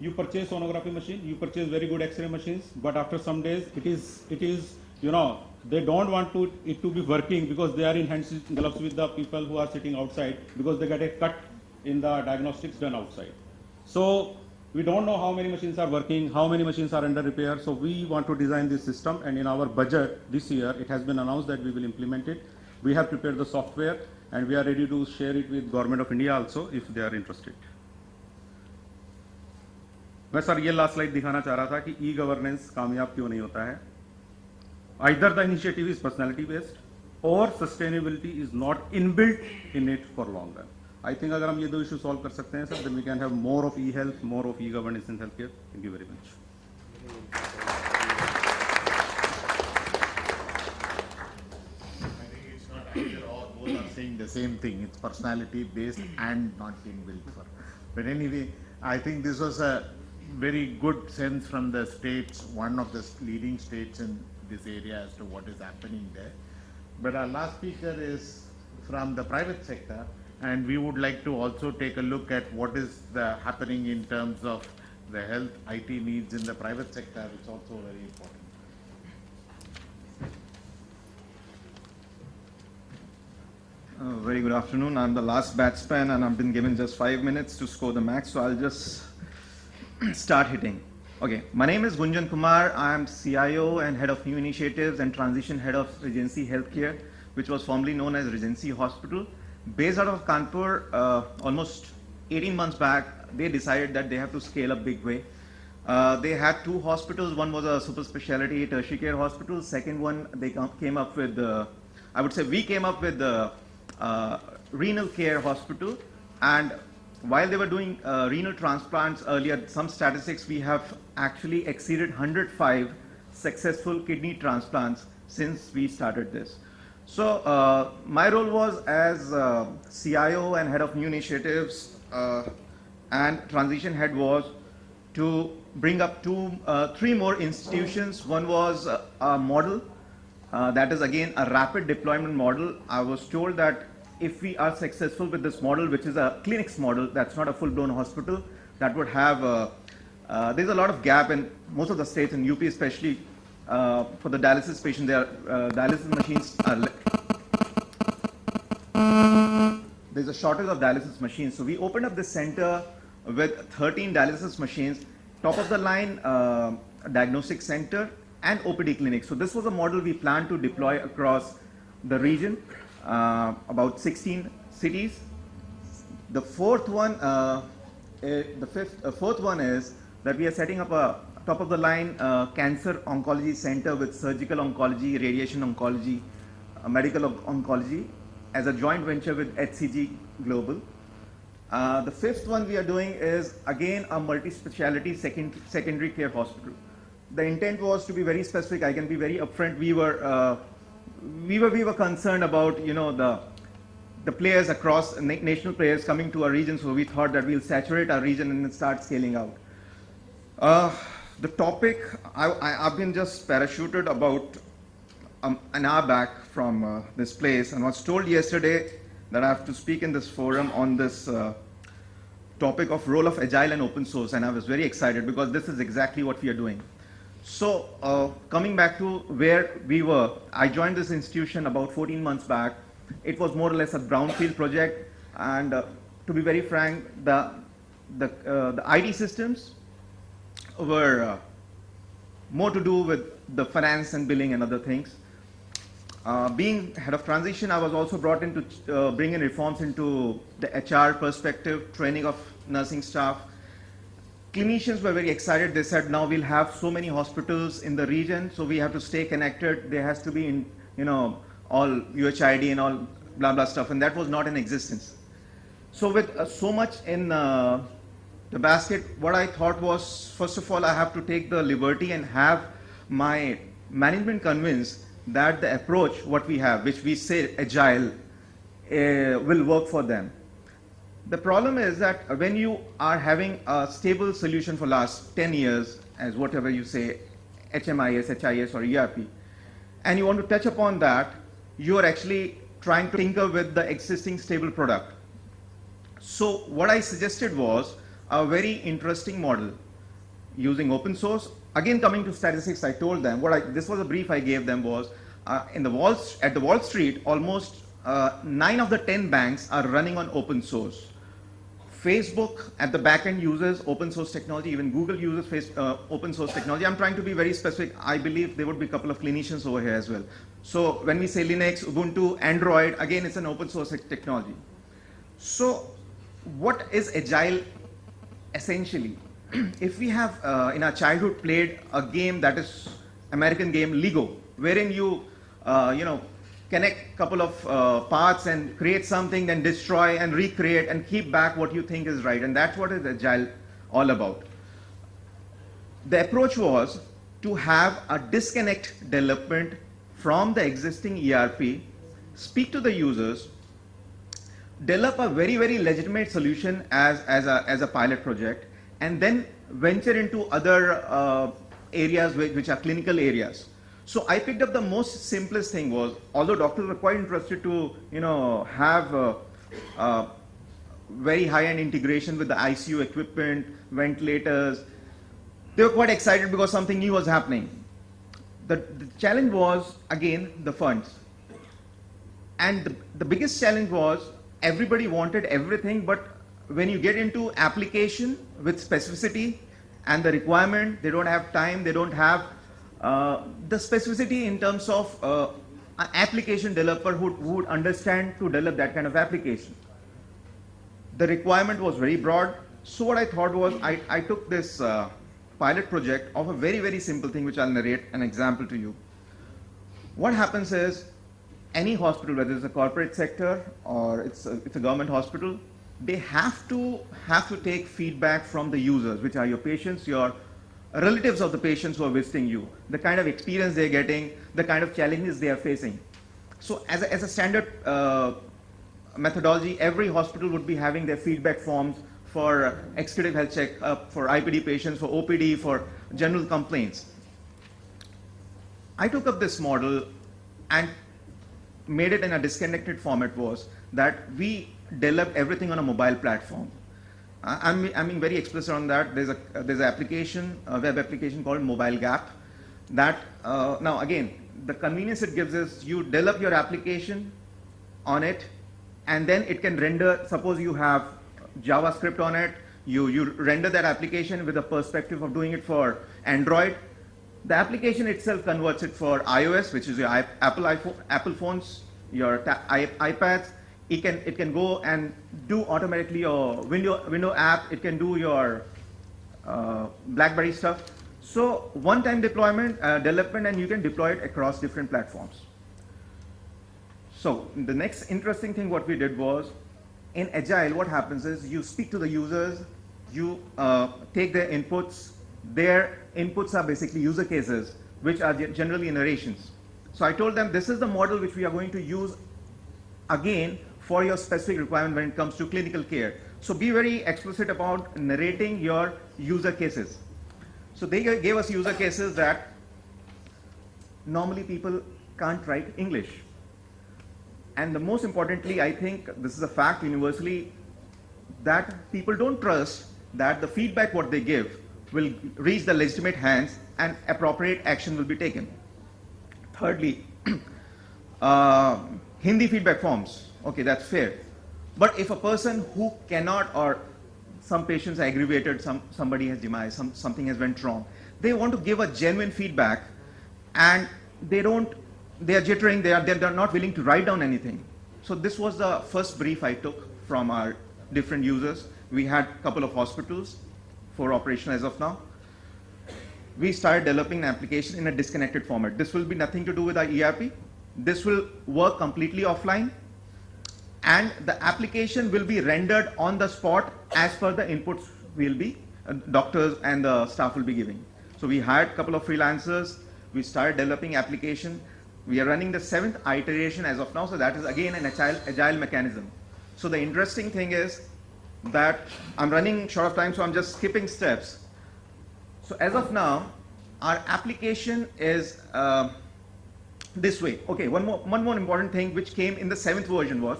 You purchase sonography machine, you purchase very good X-ray machines, but after some days it is you know, they don't want it to be working because they are in hands and gloves with the people who are sitting outside, because they get a cut in the diagnostics done outside. So we don't know how many machines are working, how many machines are under repair. So we want to design this system, and in our budget this year it has been announced that we will implement it. We have prepared the software and we are ready to share it with Government of India also if they are interested. मैं sir ये last slide दिखाना चाह रहा था कि e governance कामयाब क्यों नहीं होता है. Either the initiative is personality based or sustainability is not inbuilt in it for long run. I think अगर हम ये दो इशू सॉल्व कर सकते हैं sir, then we can have more of e health, more of e governance in health care. Thank you very much. I think it's not either or, both are saying the same thing. It's personality based and not being built for. But anyway, I think this was a very good sense from the states, one of the leading states in this area as to what is happening there. But our last speaker is from the private sector, and we would like to also take a look at what is happening in terms of the health IT needs in the private sector, which is also very important. Very good afternoon. I'm the last batsman and I've been given just 5 minutes to score the max, so I'll just start hitting. Okay, my name is Gunjan Kumar. I'm CIO and Head of New Initiatives and Transition Head of Regency Healthcare, which was formerly known as Regency Hospital. Based out of Kanpur, almost 18 months back, they decided that they have to scale up big way. They had two hospitals. One was a super specialty tertiary care hospital. Second one, they came up with, I would say we came up with the renal care hospital. And while they were doing renal transplants earlier, some statistics, we have actually exceeded 105 successful kidney transplants since we started this. So my role was as CIO and Head of New Initiatives and Transition Head was to bring up three more institutions. One was a model that is again a rapid deployment model. I was told that if we are successful with this model, which is a clinics model, that's not a full-blown hospital, that would have, there's a lot of gap in most of the states, in UP especially, for the dialysis patient, their dialysis machines are there's a shortage of dialysis machines. So we opened up this center with 13 dialysis machines, top of the line diagnostic center and OPD clinics. So this was a model we planned to deploy across the region, about 16 cities. The fourth one, fourth one is that we are setting up a top of the line cancer oncology center with surgical oncology, radiation oncology, medical oncology as a joint venture with HCG Global. The fifth one we are doing is again a multi-speciality secondary care hospital. The intent was to be very specific. I can be very upfront. We were concerned about the players across national players coming to our region, so we thought that we'll saturate our region and then start scaling out. The topic I've been just parachuted about an hour back from this place and was told yesterday that I have to speak in this forum on this topic of role of agile and open source, and I was very excited because this is exactly what we are doing. So coming back to where we were, I joined this institution about 14 months back. It was more or less a brownfield project, and to be very frank, the IT systems were more to do with the finance and billing and other things. Being head of transition, I was also brought in to bring in reforms into the HR perspective, training of nursing staff. Clinicians were very excited. They said, now we'll have so many hospitals in the region, so we have to stay connected. There has to be, all UHID and all blah, blah stuff, and that was not in existence. So with so much in the basket, what I thought was, first of all, I have to take the liberty and have my management convinced that the approach, what we have, which we say agile, will work for them. The problem is that when you are having a stable solution for last 10 years, as whatever you say, HMIS, HIS or ERP, and you want to touch upon that, you are actually trying to tinker with the existing stable product. So what I suggested was a very interesting model using open source. Again, coming to statistics, I told them, this was a brief I gave them was, at the Wall Street, almost 9 of the 10 banks are running on open source. Facebook at the back end uses open source technology, even Google uses open source technology. I'm trying to be very specific. I believe there would be a couple of clinicians over here as well. So when we say Linux, Ubuntu, Android, again, it's an open source technology. So what is agile essentially? If we have in our childhood played a game that is American game Lego, wherein you connect couple of parts and create something, then destroy and recreate and keep back what you think is right. And that's what is Agile all about. The approach was to have a disconnect development from the existing ERP, speak to the users, develop a very, very legitimate solution as a pilot project, and then venture into other areas which are clinical areas. So I picked up the most simplest thing was, although doctors were quite interested to, have very high-end integration with the ICU equipment, ventilators, they were quite excited because something new was happening. The challenge was, again, the funds. And the biggest challenge was everybody wanted everything, but when you get into application with specificity and the requirement, they don't have time, they don't have the specificity in terms of an application developer who would understand to develop that kind of application. The requirement was very broad. So what I thought was I took this pilot project of a very, very simple thing, which I'll narrate an example to you. What happens is, any hospital, whether it's a corporate sector or it's a government hospital, they have to take feedback from the users, which are your patients, your relatives of the patients who are visiting you, the kind of experience they're getting, the kind of challenges they are facing. So as a standard methodology, every hospital would be having their feedback forms for executive health check, for IPD patients, for OPD, for general complaints. I took up this model and made it in a disconnected format. Was that we developed everything on a mobile platform. I'm being very explicit on that. There's an application, a web application called Mobile Gap. That now again, the convenience it gives is you develop your application on it, and then it can render. Suppose you have JavaScript on it, you render that application with a perspective of doing it for Android. The application itself converts it for iOS, which is your Apple phones, your iPads. It can go and do automatically your window app. It can do your BlackBerry stuff. So one-time deployment, development, and you can deploy it across different platforms. So the next interesting thing what we did was, in Agile, what happens is you speak to the users, you take their inputs. Their inputs are basically user cases, which are generally narrations. So I told them this is the model which we are going to use again for your specific requirement when it comes to clinical care. So be very explicit about narrating your user cases. So they gave us user cases that normally people can't write English. And the most importantly, I think this is a fact universally, that people don't trust that the feedback what they give will reach the legitimate hands and appropriate action will be taken. Thirdly, Hindi feedback forms. Okay, that's fair. But if a person who cannot, or some patients are aggravated, somebody has demise, something has went wrong, they want to give a genuine feedback, and they are jittering, they're not willing to write down anything. So this was the first brief I took from our different users. We had a couple of hospitals for operation as of now. We started developing an application in a disconnected format. This will be nothing to do with our ERP. This will work completely offline, and the application will be rendered on the spot as per the inputs will be doctors and the staff will be giving. So we hired a couple of freelancers. We started developing application. We are running the 7th iteration as of now, so that is again an agile mechanism. So the interesting thing is that I'm running short of time, so I'm just skipping steps. So as of now, our application is this way. Okay, one more important thing which came in the 7th version was,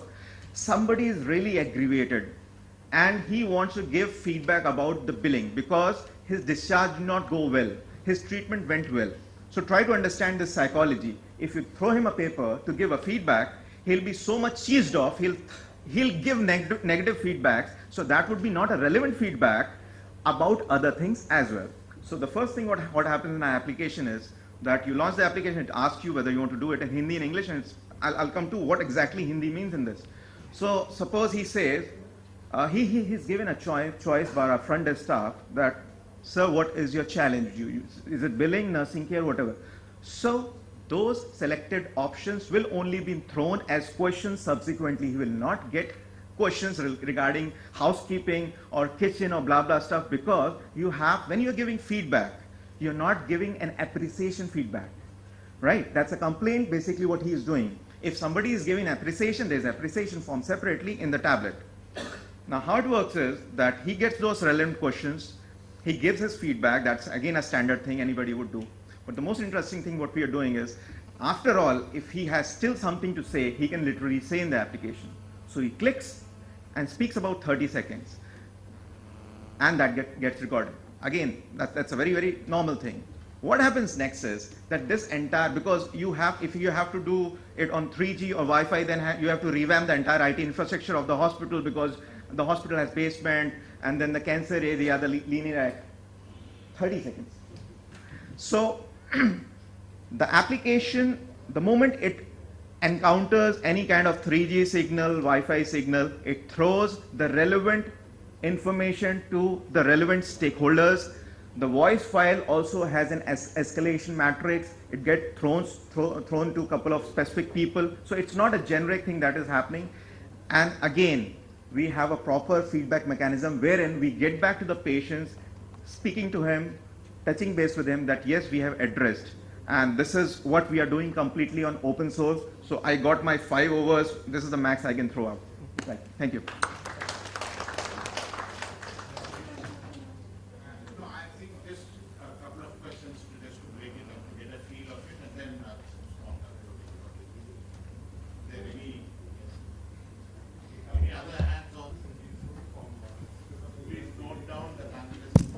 somebody is really aggravated and he wants to give feedback about the billing because his discharge did not go well, his treatment went well. So try to understand this psychology. If you throw him a paper to give a feedback, he'll be so much cheesed off, he'll give negative feedbacks, so that would be not a relevant feedback about other things as well. So the first thing what happens in our application is that you launch the application, it asks you whether you want to do it in Hindi and English, and I'll come to what exactly Hindi means in this. So suppose he says, he's given a choice by our front desk staff that, sir, what is your challenge? Is it billing, nursing care, whatever? So those selected options will only be thrown as questions subsequently. He will not get questions regarding housekeeping or kitchen or blah blah stuff, because you have, when you're giving feedback, you're not giving an appreciation feedback, right? That's a complaint, basically what he is doing. If somebody is giving appreciation, there's appreciation form separately in the tablet. Now how it works is that he gets those relevant questions, he gives his feedback. That's again a standard thing anybody would do. But the most interesting thing what we are doing is, after all, if he has still something to say, he can literally say in the application. So he clicks and speaks about 30 seconds, and that gets recorded. Again, that's a very, very normal thing. What happens next is that this entire, because you have, if you have to do it on 3G or Wi-Fi, then you have to revamp the entire IT infrastructure of the hospital, because the hospital has basement, and then the cancer area, the linear, 30 seconds. So the application, the moment it encounters any kind of 3G signal, Wi-Fi signal, it throws the relevant information to the relevant stakeholders. The voice file also has an escalation matrix. It gets thrown to a couple of specific people. So it's not a generic thing that is happening. And again, we have a proper feedback mechanism wherein we get back to the patients, speaking to him, touching base with him that yes, we have addressed. And this is what we are doing completely on open source. So I got my 5 overs. This is the max I can throw out. Right. Thank you. No, I think just a couple of questions just to break it up, to get a feel of it, and then small Is there any other hands on? Please note down the answers.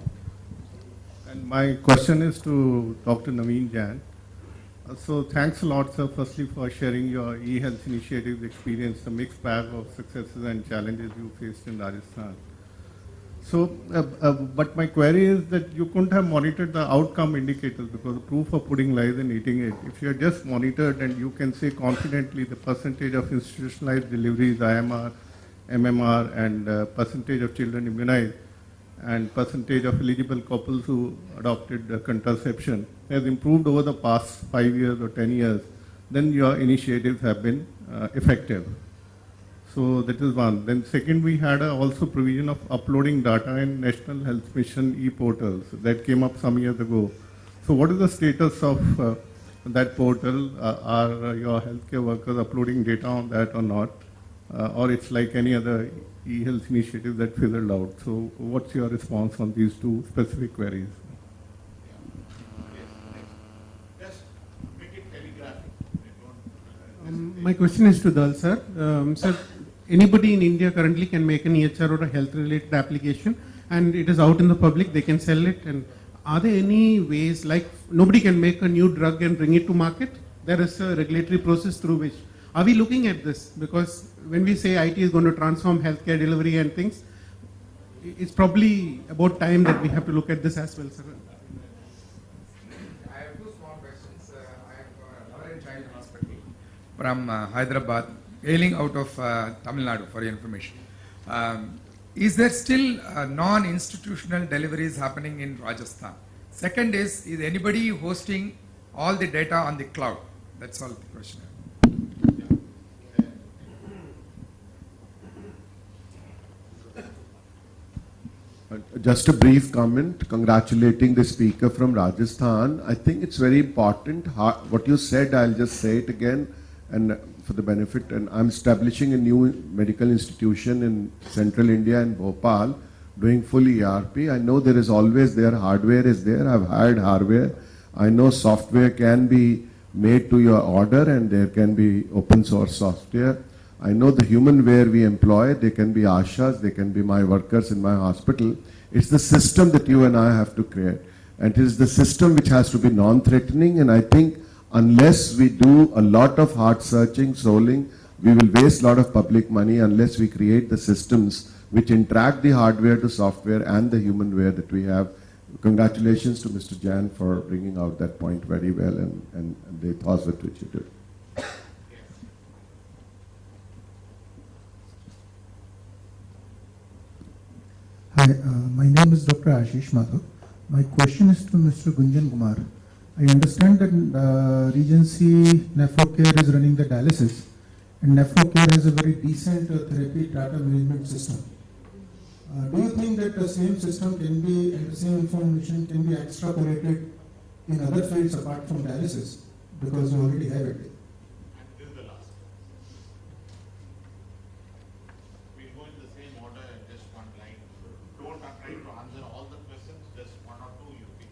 And my question is to Dr. Naveen Jain. So thanks a lot, sir, firstly for sharing your e-health initiative experience, the mixed bag of successes and challenges you faced in Rajasthan. So, but my query is that you couldn't have monitored the outcome indicators, because the proof of pudding lies in eating it. If you had just monitored and you can say confidently the percentage of institutionalized deliveries, IMR, MMR, and percentage of children immunized, and percentage of eligible couples who adopted contraception has improved over the past 5 years or 10 years, then your initiatives have been effective. So that is one. Then second, we had also provision of uploading data in National Health Mission e-portals that came up some years ago. So what is the status of that portal? Are your healthcare workers uploading data on that or not? Or it's like any other e-health initiative that fizzled out. So what's your response on these two specific queries? Just make it telegraphic. My question is to Dal sir. Sir, anybody in India currently can make an EHR or a health-related application, and it is out in the public. They can sell it. And are there any ways, like nobody can make a new drug and bring it to market? There is a regulatory process through which. Are we looking at this? Because when we say IT is going to transform healthcare delivery and things, it's probably about time that we have to look at this as well, sir. I have two small questions. I have a mother and child hospital from Hyderabad, hailing out of Tamil Nadu, for your information. Is there still non-institutional deliveries happening in Rajasthan? Second is anybody hosting all the data on the cloud? That's all the question. Just a brief comment congratulating the speaker from Rajasthan. I think it's very important. What you said, I'll just say it again and for the benefit. And I'm establishing a new medical institution in central India in Bhopal, doing full ERP. I know there is always there, hardware is there. I've hired hardware. I know software can be made to your order and there can be open source software. I know the humanware we employ, they can be ASHAs, they can be my workers in my hospital. It's the system that you and I have to create. And it is the system which has to be non-threatening, and I think unless we do a lot of heart searching, solving, we will waste a lot of public money unless we create the systems which interact the hardware to software and the humanware that we have. Congratulations to Mr. Jain for bringing out that point very well and the thoughts with which you did. Hi, my name is Dr. Ashish Madhav. My question is to Mr. Gunjan Kumar. I understand that Regency Nephrocare is running the dialysis, and Nephrocare has a very decent therapy data management system. Do you think that the same system can be, and the same information can be extrapolated in other fields apart from dialysis? Because you already have it. And this is the last. We'll go in the same order and just one line. Don't try to answer all the questions, just one or two you pick.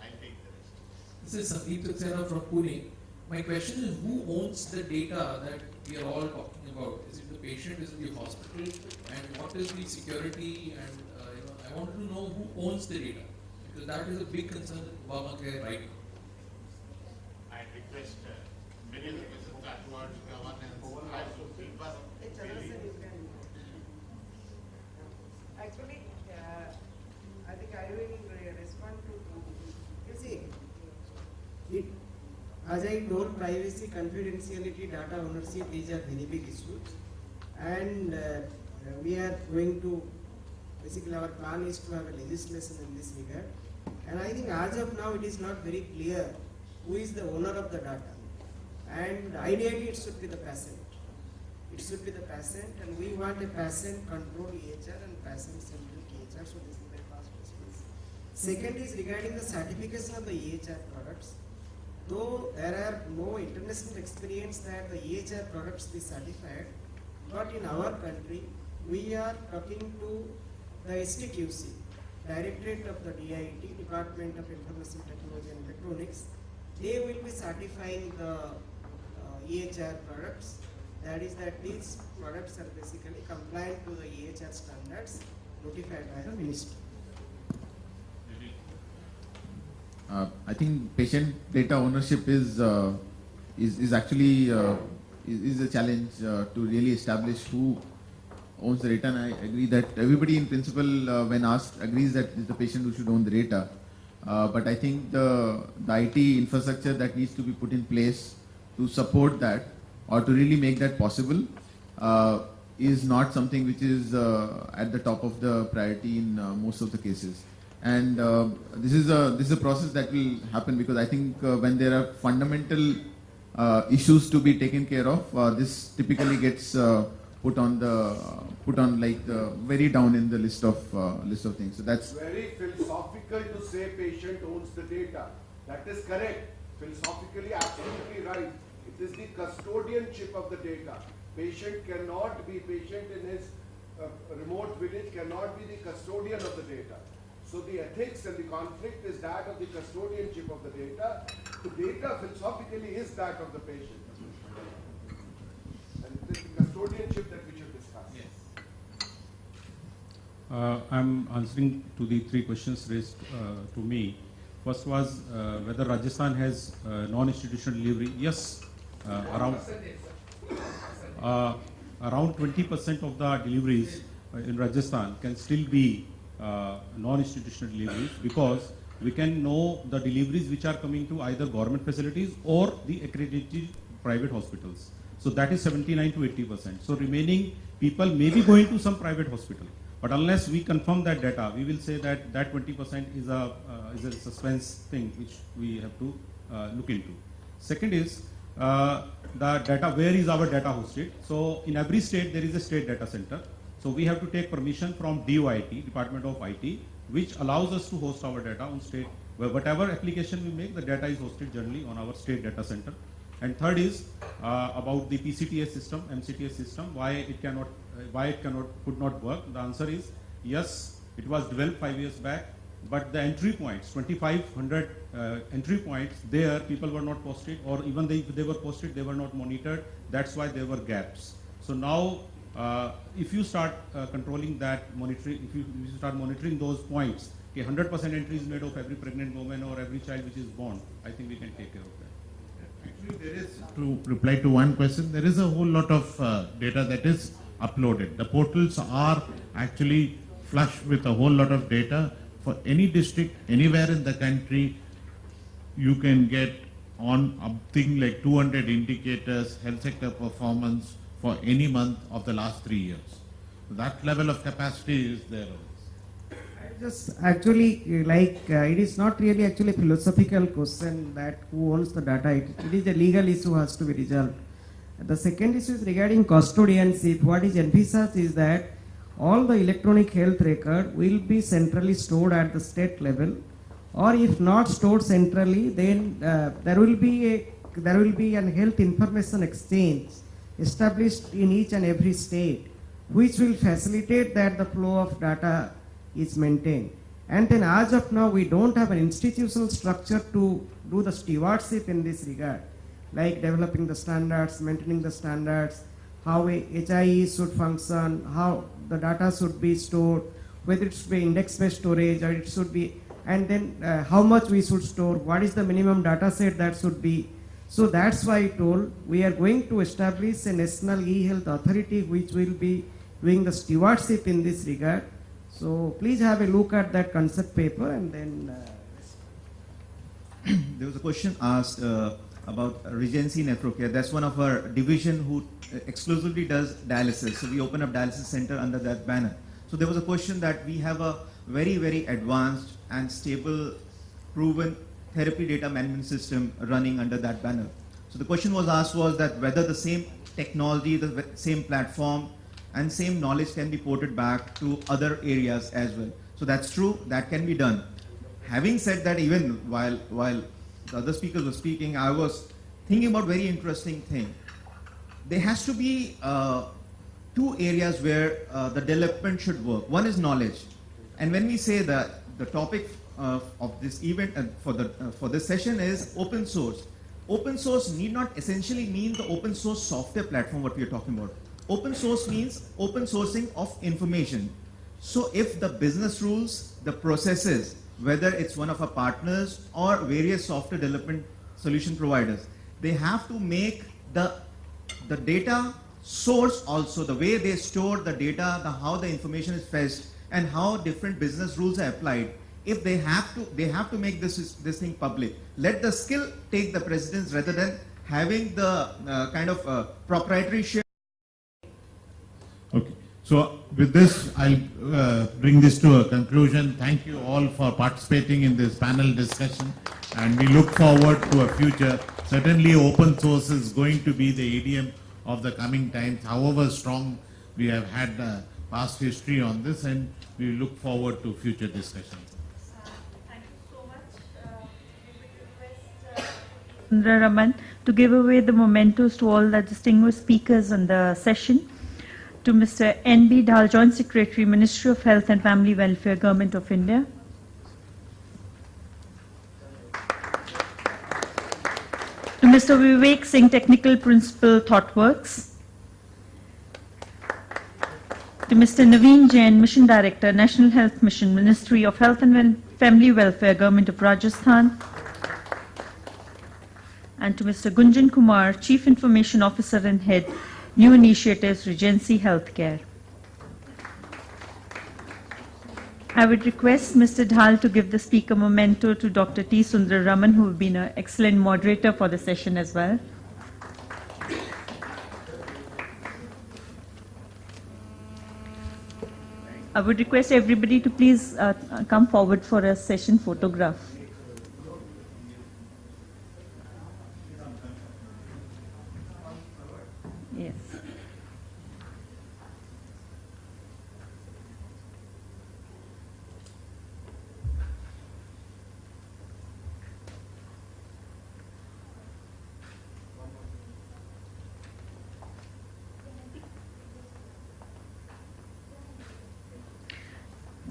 I'll take the rest. This is Sandeep Saxena from Pune. My question is, who owns the data that we are all talking about? Is it the patient, is it the hospital, and what is the security? And I wanted to know who owns the data, because that is a big concern in Obamacare right now. I request many of the questions are towards governance. I should keep us really. Actually, I think I will respond to. You see, as I told, privacy, confidentiality, data ownership, these are very big issues, and we are going to. Basically, our plan is to have a legislation in this regard, and I think as of now it is not very clear who is the owner of the data, and ideally it should be the patient. It should be the patient, and we want a patient control EHR and patient centric EHR. So this is my first response. Second is regarding the certification of the EHR products. Though there are no international experience that the EHR products be certified, but in our country we are talking to the STQC, Directorate of the DIT, Department of Information Technology and Electronics. They will be certifying the EHR products. That is that these products are basically compliant to the EHR standards notified by the ministry. I think patient data ownership is actually is a challenge to really establish who owns the data, and I agree that everybody in principle when asked agrees that it's the patient who should own the data. But I think the IT infrastructure that needs to be put in place to support that or to really make that possible is not something which is at the top of the priority in most of the cases. And this is a process that will happen because I think when there are fundamental issues to be taken care of, this typically gets put on like very down in the list of things. So that's very philosophical to say patient owns the data. That is correct. Philosophically, absolutely right. It is the custodianship of the data. Patient cannot be patient in his remote village cannot be the custodian of the data. So the ethics and the conflict is that of the custodianship of the data. The data philosophically is that of the patient. And it is the custodianship that we should discuss. Yes. I'm answering to the three questions raised to me. First was whether Rajasthan has non-institutional delivery. Yes, around 20% of the deliveries in Rajasthan can still be non-institutional deliveries because we can know the deliveries which are coming to either government facilities or the accredited private hospitals. So that is 79 to 80%. So remaining people may be going to some private hospital, but unless we confirm that data, we will say that that 20% is a suspense thing which we have to look into. Second is the data. Where is our data hosted? So in every state there is a state data center. So we have to take permission from DOIT, Department of IT, which allows us to host our data on state. Where whatever application we make, the data is hosted generally on our state data center. And third is about the PCTS system, MCTS system, why it could not work. The answer is yes, it was developed 5 years back, but the entry points, 2,500 entry points, there people were not posted, or even if they were posted, they were not monitored. That's why there were gaps. So now, if you start controlling that monitoring, if you start monitoring those points, okay, 100% entry is made of every pregnant woman or every child which is born, I think we can take care of that. Actually, there is, to reply to one question, there is a whole lot of data that is uploaded. The portals are actually flush with a whole lot of data. For any district, anywhere in the country, you can get on a thing like 200 indicators, health sector performance for any month of the last 3 years. That level of capacity is there. And Just actually, it is not really actually a philosophical question that who owns the data. It is a legal issue has to be resolved. The second issue is regarding custodianship. What is envisaged is that all the electronic health record will be centrally stored at the state level, or if not stored centrally, then there will be an health information exchange established in each and every state, which will facilitate that the flow of data is maintained. And then as of now, we don't have an institutional structure to do the stewardship in this regard, like developing the standards, maintaining the standards, how a HIE should function, how the data should be stored, whether it should be index-based storage or it should be, and then how much we should store, what is the minimum data set that should be. So that's why I told we are going to establish a national e-health authority which will be doing the stewardship in this regard. So please have a look at that concept paper and then. There was a question asked about Regency Nephrocare. That's one of our division who exclusively does dialysis. So we open up dialysis center under that banner. So there was a question that we have a very, very advanced and stable, proven therapy data management system running under that banner. So the question was asked was that whether the same technology, the same platform, and same knowledge can be ported back to other areas as well. So that's true, that can be done. Having said that, even while the other speakers were speaking, I was thinking about very interesting thing. There has to be two areas where the development should work. One is knowledge. And when we say that the topic of this event for this session is open source. Open source need not essentially mean the open source software platform what we are talking about. Open source means open sourcing of information. So if the business rules, the processes, whether it's one of our partners or various software development solution providers, they have to make the data source also, the way they store the data, how the information is fetched, and how different business rules are applied. If they have to make this thing public. Let the skill take the precedence rather than having the kind of proprietary share. Okay. So with this, I'll bring this to a conclusion. Thank you all for participating in this panel discussion, and we look forward to a future. Certainly open source is going to be the idiom of the coming times, however strong we have had past history on this, and we look forward to future discussions. Thank you so much. We request Sundar Raman to give away the mementos to all the distinguished speakers on the session. To Mr. N.B. Dhal, Joint Secretary, Ministry of Health and Family Welfare, Government of India. To Mr. Vivek Singh, Technical Principal, ThoughtWorks. To Mr. Naveen Jain, Mission Director, National Health Mission, Ministry of Health and Family Welfare, Government of Rajasthan. And to Mr. Gunjan Kumar, Chief Information Officer and Head, New Initiatives, Regency Healthcare. I would request Mr. Dhal to give the speaker memento to Dr. T. Sundar Raman, who has been an excellent moderator for the session as well. I would request everybody to please come forward for a session photograph. Yes.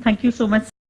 Thank you so much.